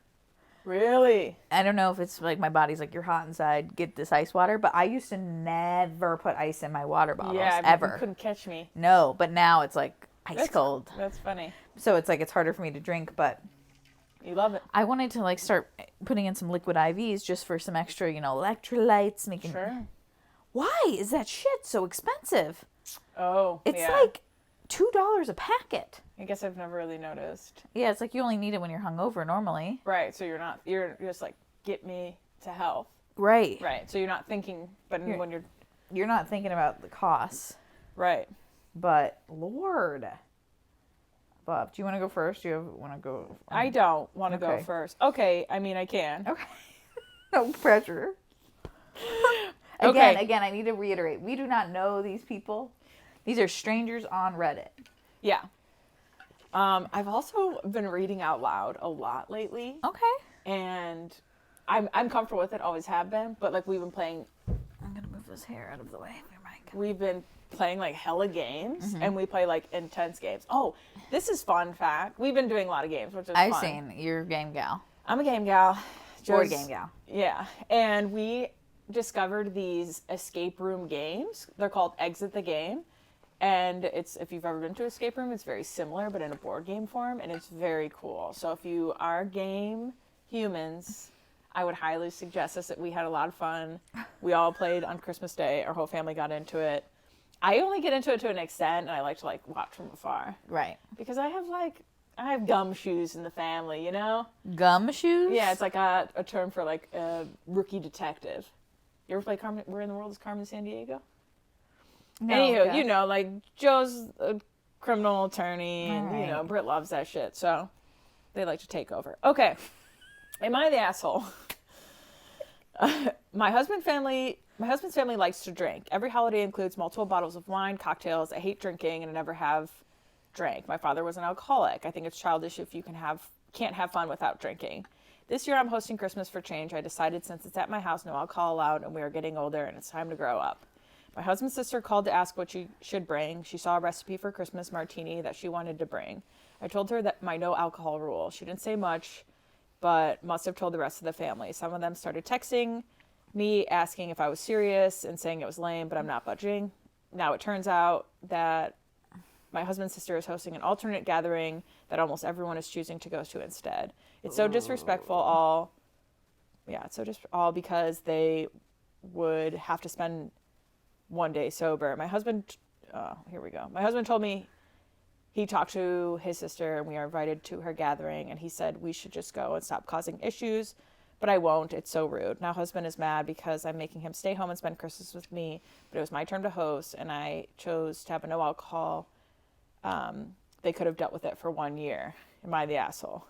Really? I don't know if it's like my body's like, you're hot inside, get this ice water. But I used to never put ice in my water bottles, ever. You couldn't catch me. No, but now it's like ice cold. That's funny. So it's like it's harder for me to drink, but You love it. I wanted to like start putting in some liquid IVs just for some extra, electrolytes. Sure. Why is that shit so expensive? Oh, It's yeah. like $2 a packet. I guess I've never really noticed. Yeah, it's like you only need it when you're hungover normally. Right, so you're just like, get me to health. Right. Right, so you're not thinking, but when you're... You're not thinking about the costs. Right. But, Lord. Bob, do you want to go first? Do you want to go? I don't want to go Okay. first. Okay, I mean, I can. Okay. No pressure. Okay. Again, I need to reiterate. We do not know these people. These are strangers on Reddit. Yeah. I've also been reading out loud a lot lately. Okay. And I'm comfortable with it, always have been. But, like, we've been playing... I'm going to move this hair out of the way. Where am I? We've been playing, like, hella games. Mm-hmm. And we play, like, intense games. Oh, this is fun fact. We've been doing a lot of games, which is I've fun. seen. You're a game gal. I'm a game gal. Board Joe's- game gal. Yeah. And we discovered these escape room games. They're called Exit the Game. And it's, if you've ever been to an escape room, it's very similar, but in a board game form, and it's very cool. So if you are game humans, I would highly suggest this. We had a lot of fun. We all played on Christmas Day. Our whole family got into it. I only get into it to an extent, and I like to like watch from afar Right. because I have gumshoes in the family, you know? Gumshoes? Yeah, it's like a term for like a rookie detective. You ever play Where in the World is Carmen Sandiego? No, Anywho, okay. you know, like Joe's a criminal attorney, and you know Alright. Britt loves that shit, so they like to take over. Okay, am I the asshole? My husband's family likes to drink. Every holiday includes multiple bottles of wine, cocktails. I hate drinking, and I never have drank. My father was an alcoholic. I think it's childish if you can't have fun without drinking. This year I'm hosting Christmas for change. I decided since it's at my house, no alcohol allowed, and we are getting older, and it's time to grow up. My husband's sister called to ask what she should bring. She saw a recipe for Christmas martini that she wanted to bring. I told her that my no alcohol rule. She didn't say much, but must have told the rest of the family. Some of them started texting me asking if I was serious and saying it was lame, but I'm not budging. Now it turns out that my husband's sister is hosting an alternate gathering that almost everyone is choosing to go to instead. It's so disrespectful all because they would have to spend one day sober. My husband told me he talked to his sister and we are invited to her gathering, and he said we should just go and stop causing issues, but I won't. It's so rude. Now husband is mad because I'm making him stay home and spend Christmas with me, but it was my turn to host and I chose to have a no alcohol. They could have dealt with it for 1 year. Am I the asshole?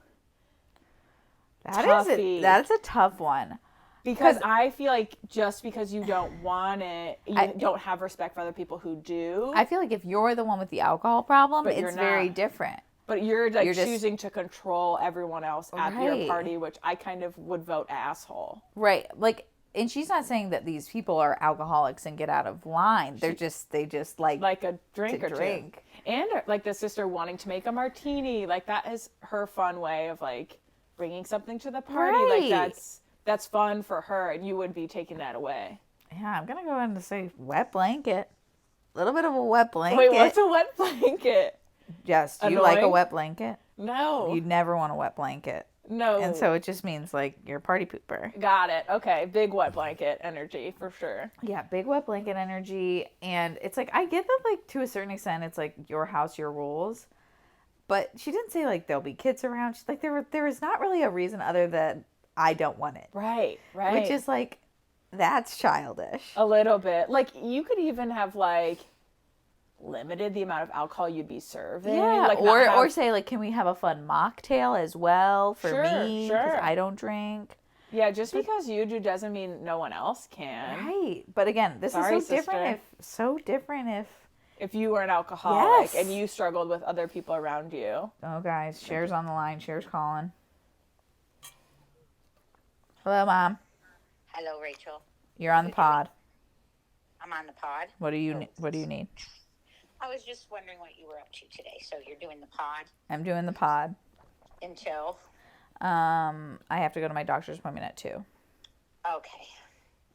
That's a tough one. Because I feel like just because you don't want it, you don't have respect for other people who do. I feel like if you're the one with the alcohol problem, But you're it's very not. different. But you're like You're just- choosing to control everyone else at your Right. party, which I kind of would vote asshole. Right. Like, and she's not saying that these people are alcoholics and get out of line. They just like a drink to or drink. two. And like the sister wanting to make a martini. Like that is her fun way of like bringing something to the party. Right. Like that's fun for her, and you would be taking that away. Yeah, I'm gonna go ahead and say wet blanket. A little bit of a wet blanket. Wait, what's a wet blanket? Jess, do you like a Annoying? wet blanket? No. You'd never want a wet blanket. No. And so it just means like you're a party pooper. Got it. Okay. Big wet blanket energy for sure. Yeah, big wet blanket energy. And it's like, I get that, like, to a certain extent, it's like your house, your rules. But she didn't say, like, there'll be kids around. She's like, there is not really a reason other than I don't want it. Right. Which is like, that's childish. A little bit. Like, you could even have, like, limited the amount of alcohol you'd be serving. Yeah, like or say, like, can we have a fun mocktail as well for Sure, me? Because sure. I don't drink. Yeah, just because you do doesn't mean no one else can. Right. But again, this Sorry, is so different if If you were an alcoholic Yes. and you struggled with other people around you. Oh, guys, Cher's on the line. Cher's calling. Hello, Mom. Hello, Rachel. You're on the pod. I'm on the pod. What do you need? I was just wondering what you were up to today. So you're doing the pod I'm doing the pod. until... I have to go to my doctor's appointment at 2. Okay.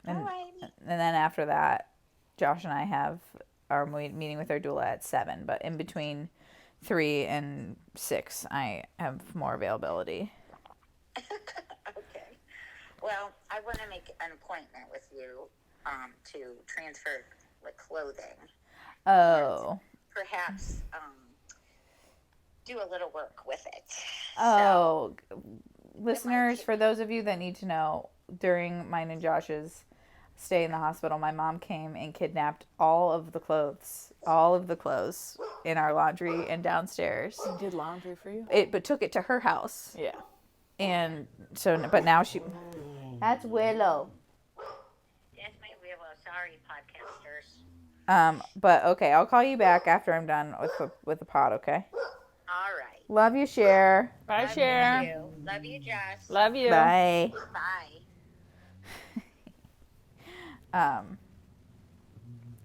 And, All right. and then after that, Josh and I have our meeting with our doula at 7. But in between 3 and 6, I have more availability. Okay. Well, I want to make an appointment with you to transfer the clothing. Oh. Perhaps do a little work with it. Oh. Listeners, for those of you that need to know, during mine and Josh's stay in the hospital, my mom came and kidnapped all of the clothes in our laundry and downstairs. She did laundry for you? But took it to her house. Yeah. And so, but now that's Willow. That's my Willow. Sorry, podcasters. But okay, I'll call you back after I'm done with the pod, okay? All right. Love you, Cher. Bye, Love Cher. you. Love you, Jess. Love you. Bye. Bye.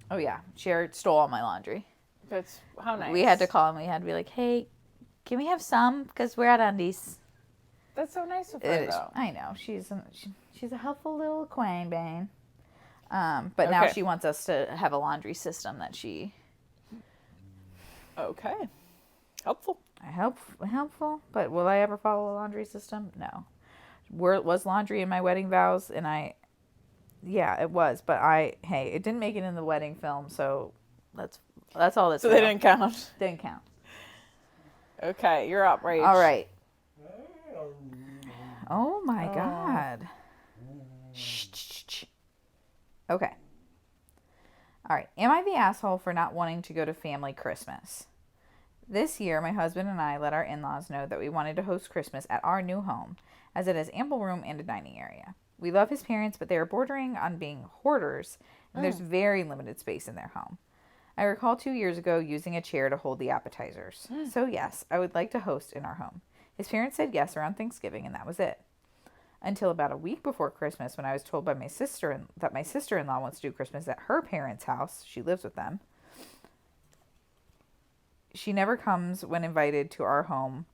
Oh yeah, Cher stole all my laundry. That's how nice. We had to call and we had to be like, hey, can we have some? Because we're out undies. That's so nice of her, It is. though. I know. She's a helpful little queen bane. But now Okay. she wants us to have a laundry system that she... Okay. Helpful. Helpful, but will I ever follow a laundry system? No. Was laundry in my wedding vows, and yeah, it was, but it didn't make it in the wedding film, so That's all that's So they didn't count. Didn't count. Okay, you're up, Rach. All right. Oh my God. Shh. Okay. All right. Am I the asshole for not wanting to go to family Christmas? This year, my husband and I let our in-laws know that we wanted to host Christmas at our new home, as it has ample room and a dining area. We love his parents, but they are bordering on being hoarders, and there's very limited space in their home. I recall 2 years ago using a chair to hold the appetizers. So yes, I would like to host in our home. His parents said yes around Thanksgiving, and that was it. Until about a week before Christmas, when I was told by my sister that my sister-in-law wants to do Christmas at her parents' house. She lives with them. She never comes when invited to our home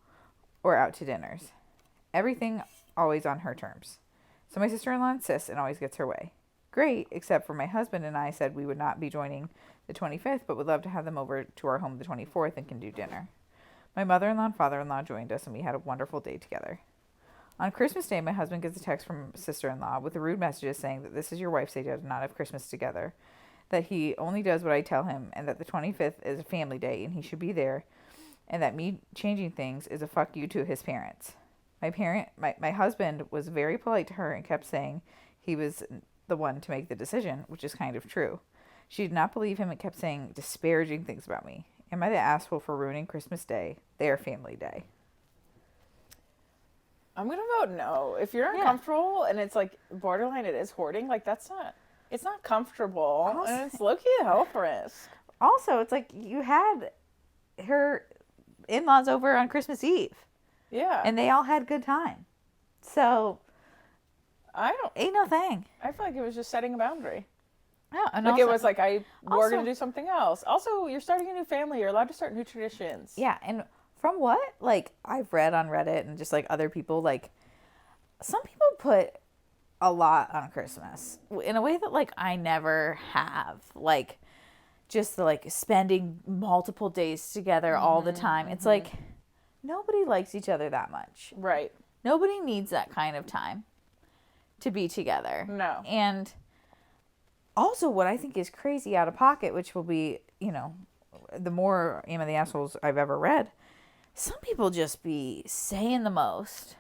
or out to dinners. Everything always on her terms. So my sister-in-law insists and always gets her way. Great, except for my husband and I said we would not be joining the 25th, but would love to have them over to our home the 24th and can do dinner. My mother-in-law and father-in-law joined us, and we had a wonderful day together. On Christmas Day, my husband gets a text from sister-in-law with rude messages saying that this is your wife's idea to not have Christmas together, that he only does what I tell him, and that the 25th is a family day and he should be there, and that me changing things is a fuck you to his parents. My husband was very polite to her and kept saying he was the one to make the decision, which is kind of true. She did not believe him and kept saying disparaging things about me. Am I the asshole for ruining Christmas Day, their family day? I'm going to vote no. If you're uncomfortable and it's like borderline, it is hoarding, like it's not comfortable, and it's low-key a health risk. Also, it's like you had her in-laws over on Christmas Eve. Yeah. And they all had good time. So, ain't no thing. I feel like it was just setting a boundary. Yeah, and like also, it was like we're going to do something else. Also, you're starting a new family. You're allowed to start new traditions. Yeah, and from what, like, I've read on Reddit and just, like, other people, like, some people put a lot on Christmas in a way that, like, I never have. Like, just, like, spending multiple days together all the time. It's like, nobody likes each other that much. Right. Nobody needs that kind of time to be together. No. And also what I think is crazy out of pocket, which will be, you know, the more Am I the Assholes I've ever read, some people just be saying the most.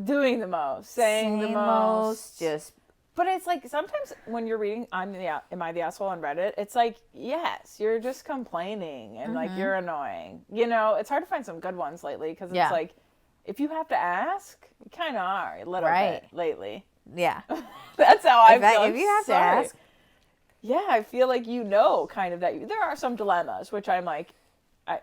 Doing the most. Saying the most. Just. But it's like sometimes when you're reading Am I the Asshole on Reddit, it's like, yes, you're just complaining and like you're annoying. You know, it's hard to find some good ones lately because it's like, if you have to ask, you kind of are a little bit lately. Yeah. That's how I feel. If you have to ask. Yeah, I feel like kind of that. There are some dilemmas, which I'm like,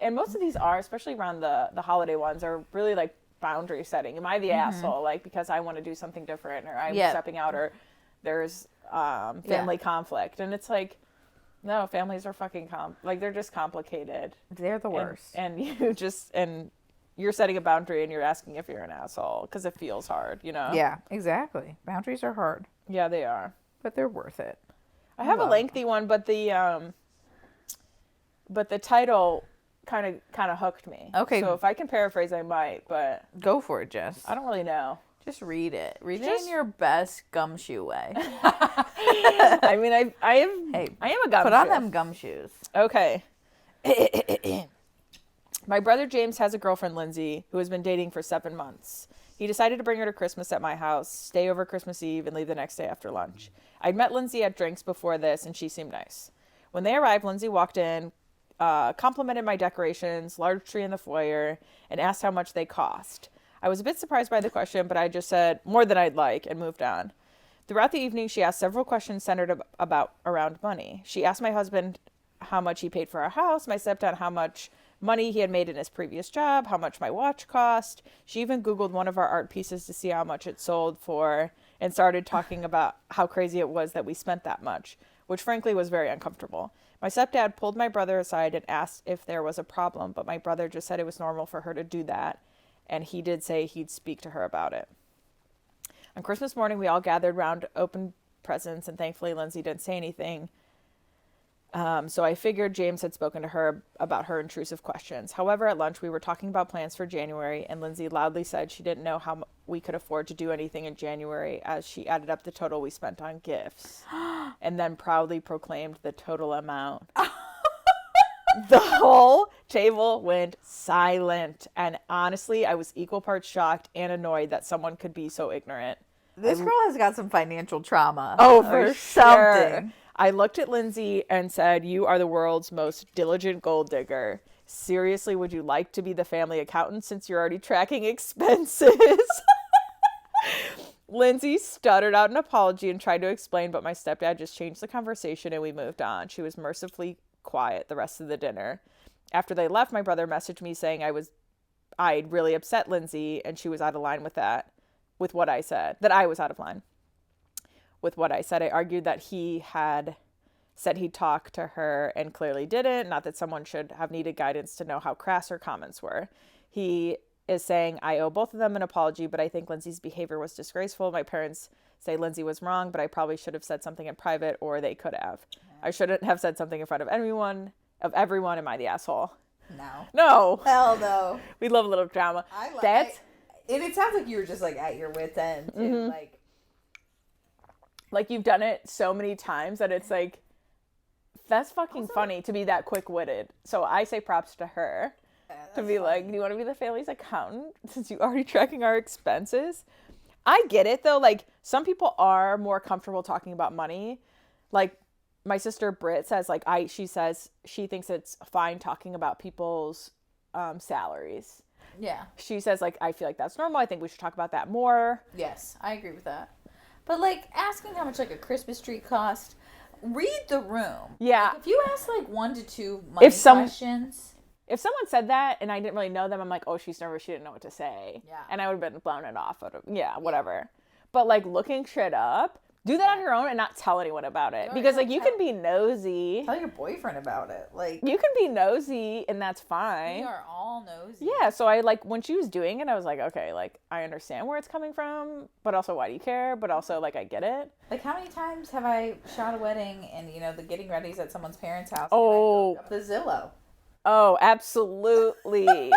and most of these are, especially around the holiday ones, are really like boundary setting. Am I the asshole? Like, because I want to do something different, or I'm stepping out, or there's family conflict. And it's like, no, families are fucking they're just complicated. They're the worst. And you're setting a boundary and you're asking if you're an asshole because it feels hard, you know? Yeah, exactly. Boundaries are hard. Yeah, they are. But they're worth it. I have a lengthy one, but the title kind of hooked me. Okay. So if I can paraphrase, I might, but go for it, Jess. I don't really know. Just read it. Read it in your best gumshoe way. I mean, I am a gumshoe. Put on them gumshoes. Okay. My brother James has a girlfriend, Lindsay, who has been dating for 7 months. He decided to bring her to Christmas at my house, stay over Christmas Eve, and leave the next day after lunch. I'd met Lindsay at drinks before this, and she seemed nice. When they arrived, Lindsay walked in, complimented my decorations, large tree in the foyer, and asked how much they cost. I was a bit surprised by the question, but I just said, more than I'd like, and moved on. Throughout the evening, she asked several questions centered around money. She asked my husband how much he paid for our house, my stepdad how much money he had made in his previous job, how much my watch cost. She even Googled one of our art pieces to see how much it sold for, and started talking about how crazy it was that we spent that much, which frankly was very uncomfortable. My stepdad pulled my brother aside and asked if there was a problem, but my brother just said it was normal for her to do that, and he did say he'd speak to her about it. On Christmas morning, we all gathered around to open presents, and thankfully Lindsay didn't say anything. So I figured James had spoken to her about her intrusive questions. However, at lunch, we were talking about plans for January, and Lindsay loudly said she didn't know how we could afford to do anything in January, as she added up the total we spent on gifts, and then proudly proclaimed the total amount. The whole table went silent. And honestly, I was equal parts shocked and annoyed that someone could be so ignorant. This girl has got some financial trauma. Oh, or for something. sure. I looked at Lindsay and said, "You are the world's most diligent gold digger. Seriously, would you like to be the family accountant since you're already tracking expenses?" Lindsay stuttered out an apology and tried to explain, but my stepdad just changed the conversation and we moved on. She was mercifully quiet the rest of the dinner. After they left, my brother messaged me saying I'd really upset Lindsay and she was out of line with what I said, that I was out of line with what I said. I argued that he had said he'd talk to her and clearly didn't, not that someone should have needed guidance to know how crass her comments were. He is saying I owe both of them an apology, but I think Lindsay's behavior was disgraceful. My parents say Lindsay was wrong, but I probably should have said something in private, or they could have. I shouldn't have said something in front of everyone. Am I the asshole? No. Hell no. We love a little drama. And it sounds like you were just like at your wit's end. Too. Like you've done it so many times that it's like, that's fucking funny to be that quick-witted. So I say props to her. To be like, do you want to be the family's accountant since you're already tracking our expenses? I get it though. Like some people are more comfortable talking about money. Like my sister Britt says, like she says she thinks it's fine talking about people's salaries. Yeah. She says like, I feel like that's normal. I think we should talk about that more. Yes, I agree with that. But like asking how much like a Christmas tree cost, read the room. Yeah. Like, if you ask like 1 to 2 money questions. If someone said that and I didn't really know them, I'm like, oh, she's nervous. She didn't know what to say. Yeah. And I would have been blown it off. Yeah, whatever. But like looking shit up, do that on your own and not tell anyone about it. Because like you can be nosy. Tell your boyfriend about it. Like you can be nosy and that's fine. We are all nosy. Yeah. So I like when she was doing it, I was like, okay, like I understand where it's coming from, but also why do you care? But also like I get it. Like how many times have I shot a wedding and the getting ready's at someone's parents' house? Oh. And I looked up the Zillow. Oh, absolutely.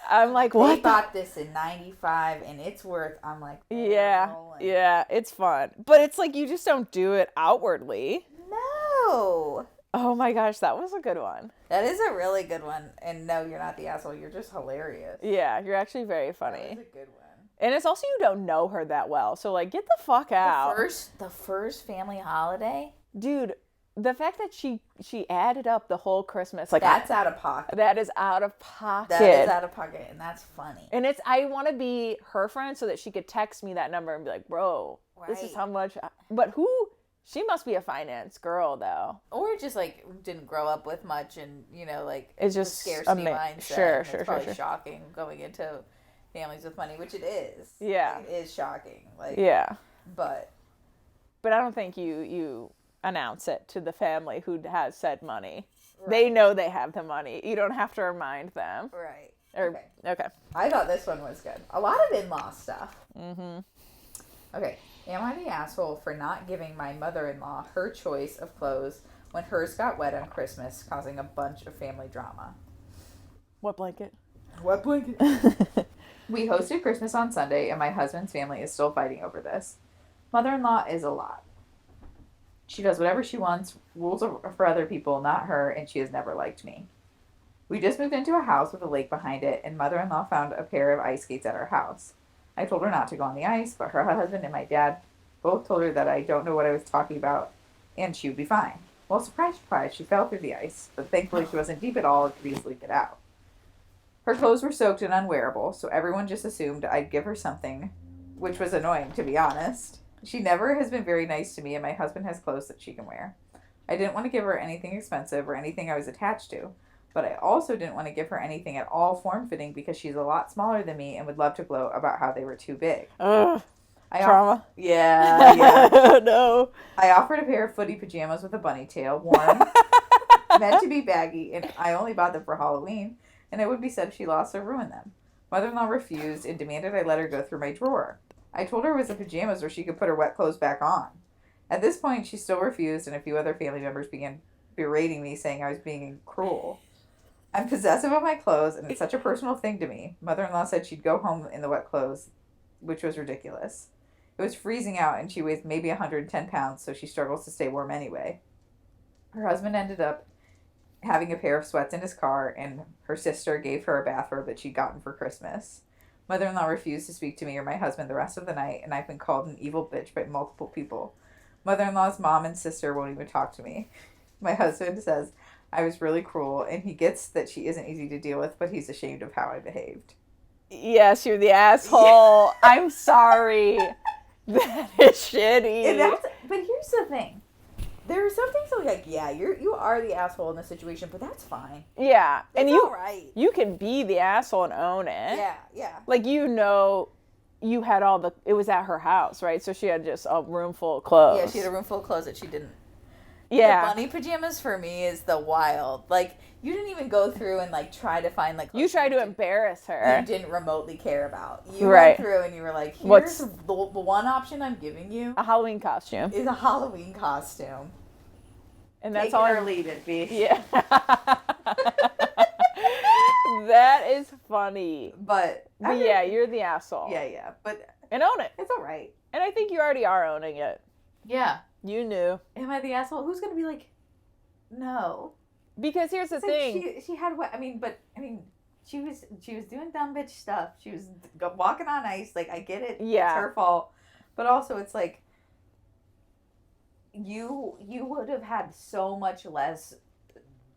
I'm like, what? They bought this in 95 and it's worth, I'm like, yeah, it's fun. But it's like, you just don't do it outwardly. No. Oh my gosh, that was a good one. That is a really good one. And no, you're not the asshole. You're just hilarious. Yeah, you're actually very funny. That was a good one. And it's also, you don't know her that well. So like, get the fuck out. The first family holiday? Dude, the fact that she added up the whole Christmas, like that's out of pocket. That is out of pocket. That is out of pocket, and that's funny. And I want to be her friend so that she could text me that number and be like, bro, This is how much. But she must be a finance girl though, or just like didn't grow up with much, and like it's just scarcity mindset. Sure. It's probably shocking going into families with money, which it is. Yeah, it is shocking. Like but I don't think you announce it to the family who has said money. Right. They know they have the money. You don't have to remind them. Right. Okay. I thought this one was good. A lot of in-law stuff. Mm-hmm. Okay. Am I the asshole for not giving my mother-in-law her choice of clothes when hers got wet on Christmas, causing a bunch of family drama? What blanket? We hosted Christmas on Sunday, and my husband's family is still fighting over this. Mother-in-law is a lot. She does whatever she wants, rules for other people, not her, and she has never liked me. We just moved into a house with a lake behind it, and mother-in-law found a pair of ice skates at our house. I told her not to go on the ice, but her husband and my dad both told her that I don't know what I was talking about, and she would be fine. Well, surprise, surprise, she fell through the ice, but thankfully she wasn't deep at all and could easily get out. Her clothes were soaked and unwearable, so everyone just assumed I'd give her something, which was annoying, to be honest. She never has been very nice to me, and my husband has clothes that she can wear. I didn't want to give her anything expensive or anything I was attached to, but I also didn't want to give her anything at all form-fitting because she's a lot smaller than me and would love to gloat about how they were too big. Ugh. Trauma. Yeah. No. I offered a pair of footy pajamas with a bunny tail, warm, meant to be baggy, and I only bought them for Halloween, and it would be said she lost or ruined them. Mother-in-law refused and demanded I let her go through my drawer. I told her it was the pajamas where she could put her wet clothes back on. At this point, she still refused, and a few other family members began berating me, saying I was being cruel. I'm possessive of my clothes, and it's such a personal thing to me. Mother-in-law said she'd go home in the wet clothes, which was ridiculous. It was freezing out, and she weighs maybe 110 pounds, so she struggles to stay warm anyway. Her husband ended up having a pair of sweats in his car, and her sister gave her a bathrobe that she'd gotten for Christmas. Mother-in-law refused to speak to me or my husband the rest of the night, and I've been called an evil bitch by multiple people. Mother-in-law's mom and sister won't even talk to me. My husband says I was really cruel, and he gets that she isn't easy to deal with, but he's ashamed of how I behaved. Yes, you're the asshole. I'm sorry. That is shitty. But here's the thing. There are some things that like, yeah, you are the asshole in this situation, but that's fine. Yeah. It's all right. You can be the asshole and own it. Yeah. Like, you had it was at her house, right? So she had just a room full of clothes. Yeah, she had a room full of clothes that she didn't. Yeah. The bunny pajamas for me is the wild. Like, you didn't even go through and, like, try to find, like... You tried to embarrass her. You didn't remotely care about. You right. went through and you were like, here's the one option I'm giving you. A Halloween costume. Is a Halloween costume. And that's Take all it or leave it, bitch. Yeah. That is funny. But yeah, you're the asshole. Yeah. But... And own it. It's all right. And I think you already are owning it. Yeah. You knew. Am I the asshole? Who's going to be like, no. Because here's the thing. She had what, she was doing dumb bitch stuff. She was walking on ice. Like, I get it. Yeah. It's her fault. But also, it's like, you would have had so much less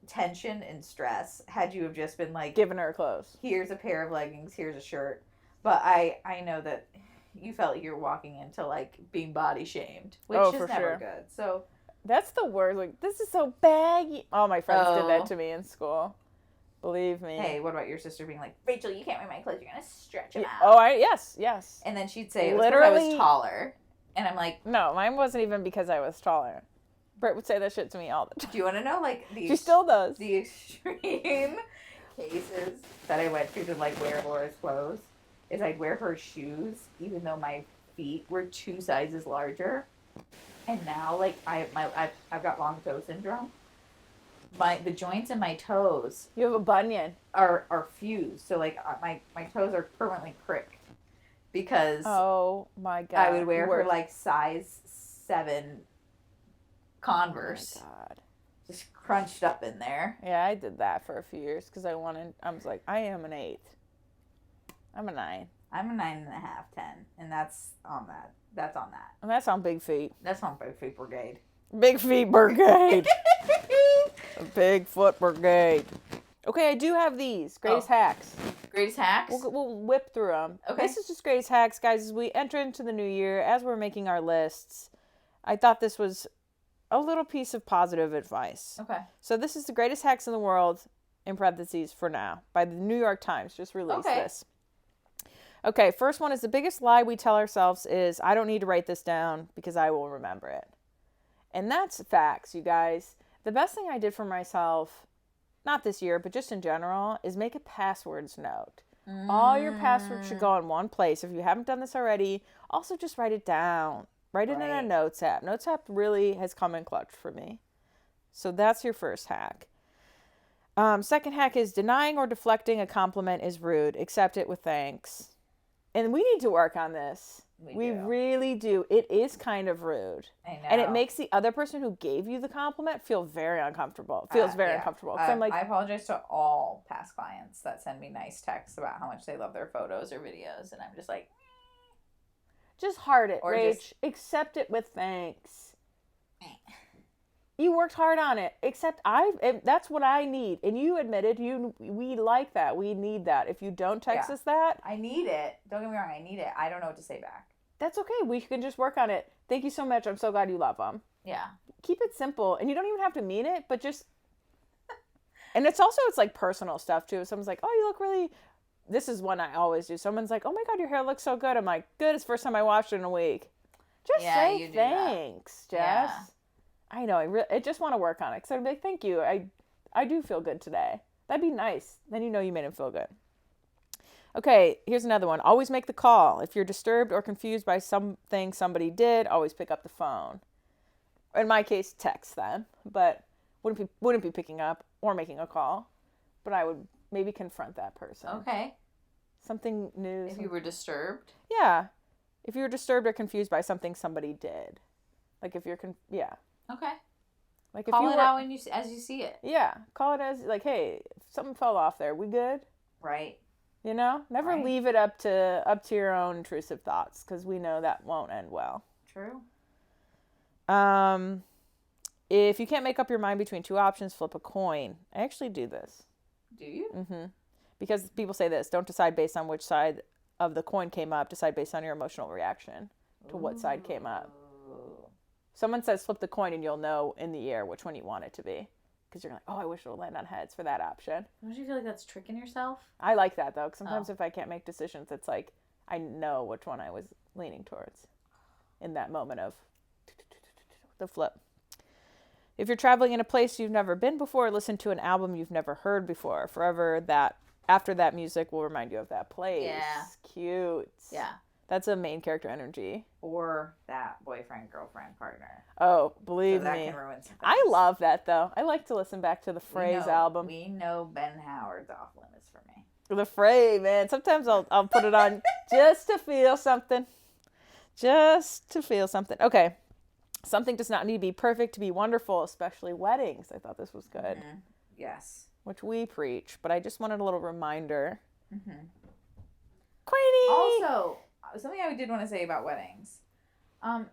tension and stress had you have just been like, giving her clothes. Here's a pair of leggings. Here's a shirt. But I know that you felt like you were walking into, like, being body shamed, which is never good. So that's the worst. Like, this is so baggy. All my friends did that to me in school. Believe me. Hey, what about your sister being like, Rachel, you can't wear my clothes. You're going to stretch them out. Oh, yes. And then she'd say, it was literally, because I was taller. And I'm like... No, mine wasn't even because I was taller. Britt would say that shit to me all the time. Do you want to know, like... She still does. The extreme cases that I went through to, like, wear Laura's clothes is I'd wear her shoes even though my feet were 2 sizes larger. And now, like, I've got long toe syndrome. The joints in my toes... You have a bunion. Are fused. So, like, my toes are permanently cricked. Because... Oh, my God. I would wear her, like, size 7 Converse. Oh, my God. Just crunched up in there. Yeah, I did that for a few years because I was like, I am an 8. I'm a 9. I'm a 9.5, 10. And that's on that. That's on that. And that's on Big Feet. That's on Big Feet Brigade. Big Feet Brigade. Big Foot Brigade. Okay, I do have these. Greatest hacks. Greatest hacks? We'll whip through them. Okay. This is just greatest hacks, guys. As we enter into the new year, as we're making our lists, I thought this was a little piece of positive advice. Okay. So this is the greatest hacks in the world, in parentheses, for now, by the New York Times. Just released this. Okay, first one is the biggest lie we tell ourselves is, I don't need to write this down because I will remember it. And that's facts, you guys. The best thing I did for myself, not this year, but just in general, is make a passwords note. All your passwords should go in one place. If you haven't done this already, also just write it down. Write it in a Notes app. Notes app really has come in clutch for me. So that's your first hack. Second hack is denying or deflecting a compliment is rude. Accept it with thanks. And we need to work on this. We really do. It is kind of rude. I know. And it makes the other person who gave you the compliment feel very uncomfortable. Feels very uncomfortable. I'm like, I apologize to all past clients that send me nice texts about how much they love their photos or videos. And I'm just like... Just heart it, Rach. Accept it with thanks. You worked hard on it. Except that's what I need. And you admitted we like that. We need that. If you don't text us that. I need it. Don't get me wrong. I need it. I don't know what to say back. That's okay. We can just work on it. Thank you so much. I'm so glad you love them. Yeah. Keep it simple. And you don't even have to mean it, but just. And it's like personal stuff too. If someone's like, oh, you look really. This is one I always do. Someone's like, oh my God, your hair looks so good. I'm like, good. It's the first time I washed it in a week. Just say thanks, Jess. Yeah. I know. I just want to work on it. Because I'd be like, thank you. I do feel good today. That'd be nice. Then you made him feel good. Okay, here's another one. Always make the call. If you're disturbed or confused by something somebody did, always pick up the phone. In my case, text them. But wouldn't be picking up or making a call. But I would maybe confront that person. Okay. Something new. If you were disturbed? Yeah. If you were disturbed or confused by something somebody did. Like if you're... Yeah. Okay. Like if Call you it were, out as you see it. yeah, call it as like, hey, if something fell off there. We good? Right. You know, never Right. leave it up to your own intrusive thoughts, because we know that won't end well. True. If you can't make up your mind between two options, flip a coin. I actually do this. Do you? Because people say this, don't decide based on which side of the coin came up, decide based on your emotional reaction to what side came up. Someone says flip the coin and you'll know in the air which one you want it to be. Because you're like, oh, I wish it would land on heads for that option. Don't you feel like that's tricking yourself? I like that, though, because sometimes if I can't make decisions, it's like I know which one I was leaning towards in that moment of the flip. If you're traveling in a place you've never been before, listen to an album you've never heard before. Forever that after that music will remind you of that place. Yeah. Cute. Yeah. That's a main character energy. Or that boyfriend, girlfriend, partner. Oh, believe So that me. can ruin some I things. love that, though. I like to listen back to the Phrase album. We know Ben Howard's off limits for me. The Fray, man. Sometimes I'll put it on just to feel something. Just to feel something. Okay. Something does not need to be perfect to be wonderful, especially weddings. I thought this was good. Mm-hmm. Yes. Which we preach, but I just wanted a little reminder. Mm-hmm. Queenie! Also, something I did want to say about weddings.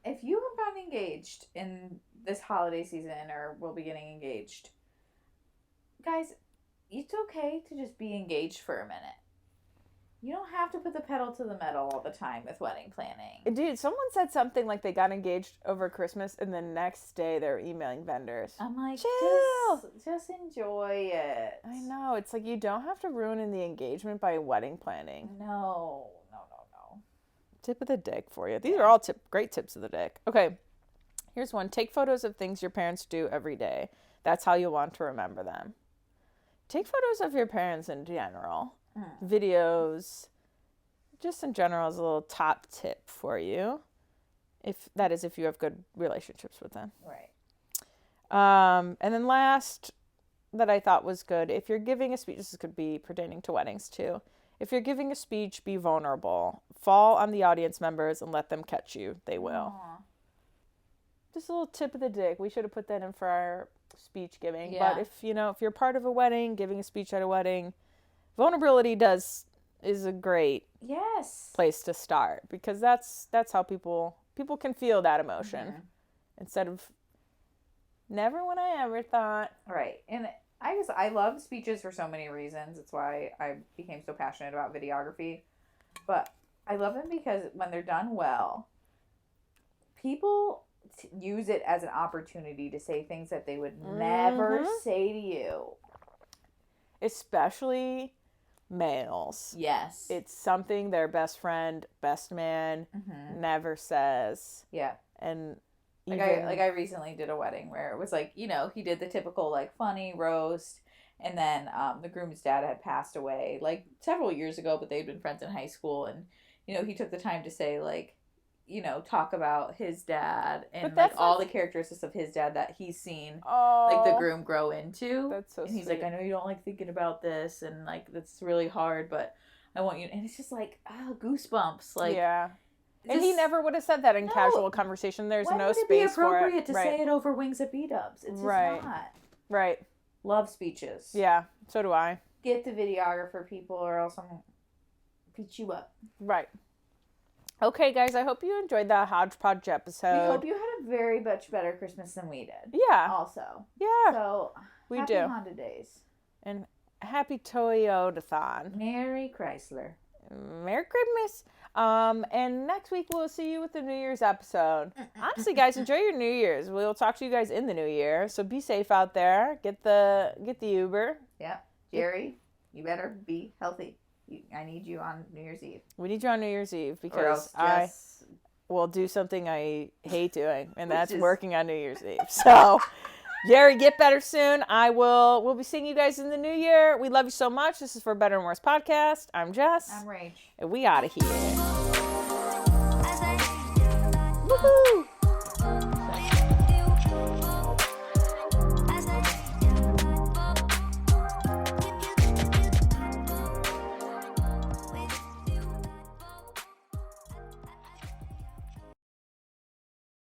If you have gotten engaged in this holiday season or will be getting engaged, guys, it's okay to just be engaged for a minute. You don't have to put the pedal to the metal all the time with wedding planning. Dude, someone said something like they got engaged over Christmas and the next day they're emailing vendors. I'm like, Chill. just enjoy it. I know. It's like you don't have to ruin the engagement by wedding planning. No. Tip of the dick for you. These are all great tips of the dick. Okay. Here's one. Take photos of things your parents do every day. That's how you want to remember them. Take photos of your parents in general. Videos. Just in general is a little top tip for you. If you have good relationships with them. Right. And then last that I thought was good, if you're giving a speech, this could be pertaining to weddings too. If you're giving a speech, be vulnerable. Fall on the audience members and let them catch you. They will. Aww. Just a little tip of the dick. We should have put that in for our speech giving. Yeah. But if you're part of a wedding, giving a speech at a wedding, vulnerability is a great place to start, because that's how people can feel that emotion instead of never when I ever thought. Right. And I love speeches for so many reasons. It's why I became so passionate about videography. But I love them because when they're done well, people use it as an opportunity to say things that they would never say to you. Especially males. Yes. It's something their best friend, best man never says. Yeah. And I recently did a wedding where it was like, he did the typical like funny roast, and then the groom's dad had passed away like several years ago, but they'd been friends in high school, and he took the time to say like, talk about his dad and like all the characteristics of his dad that he's seen like the groom grow into. That's so and he's sweet. like, I know you don't like thinking about this, and like that's really hard, but I want you, and it's just like goosebumps. Like, yeah. And he never would have said that in casual conversation. There's no space for it. Why would it be appropriate to say it over Wings at B-Dubs? It's just not. Right. Love speeches. Yeah, so do I. Get the videographer, people, or else I'm going to beat you up. Right. Okay, guys, I hope you enjoyed that hodgepodge episode. We hope you had a very much better Christmas than we did. Yeah. Also. Yeah. So, happy Honda days. And happy Toyotathon. Merry Chrysler. Merry Christmas. And next week we'll see you with the New Year's episode. Honestly, guys, enjoy your New Year's. We'll talk to you guys in the new year. So be safe out there. Get the Uber. Yeah. Jerry, you better be healthy. I need you on New Year's Eve. We need you on New Year's Eve because I will do something I hate doing, and that's working on New Year's Eve. So, Jerry, get better soon. We'll be seeing you guys in the new year. We love you so much. This is for Better and Worse Podcast. I'm Jess. I'm Rach. And we out of here. Woohoo!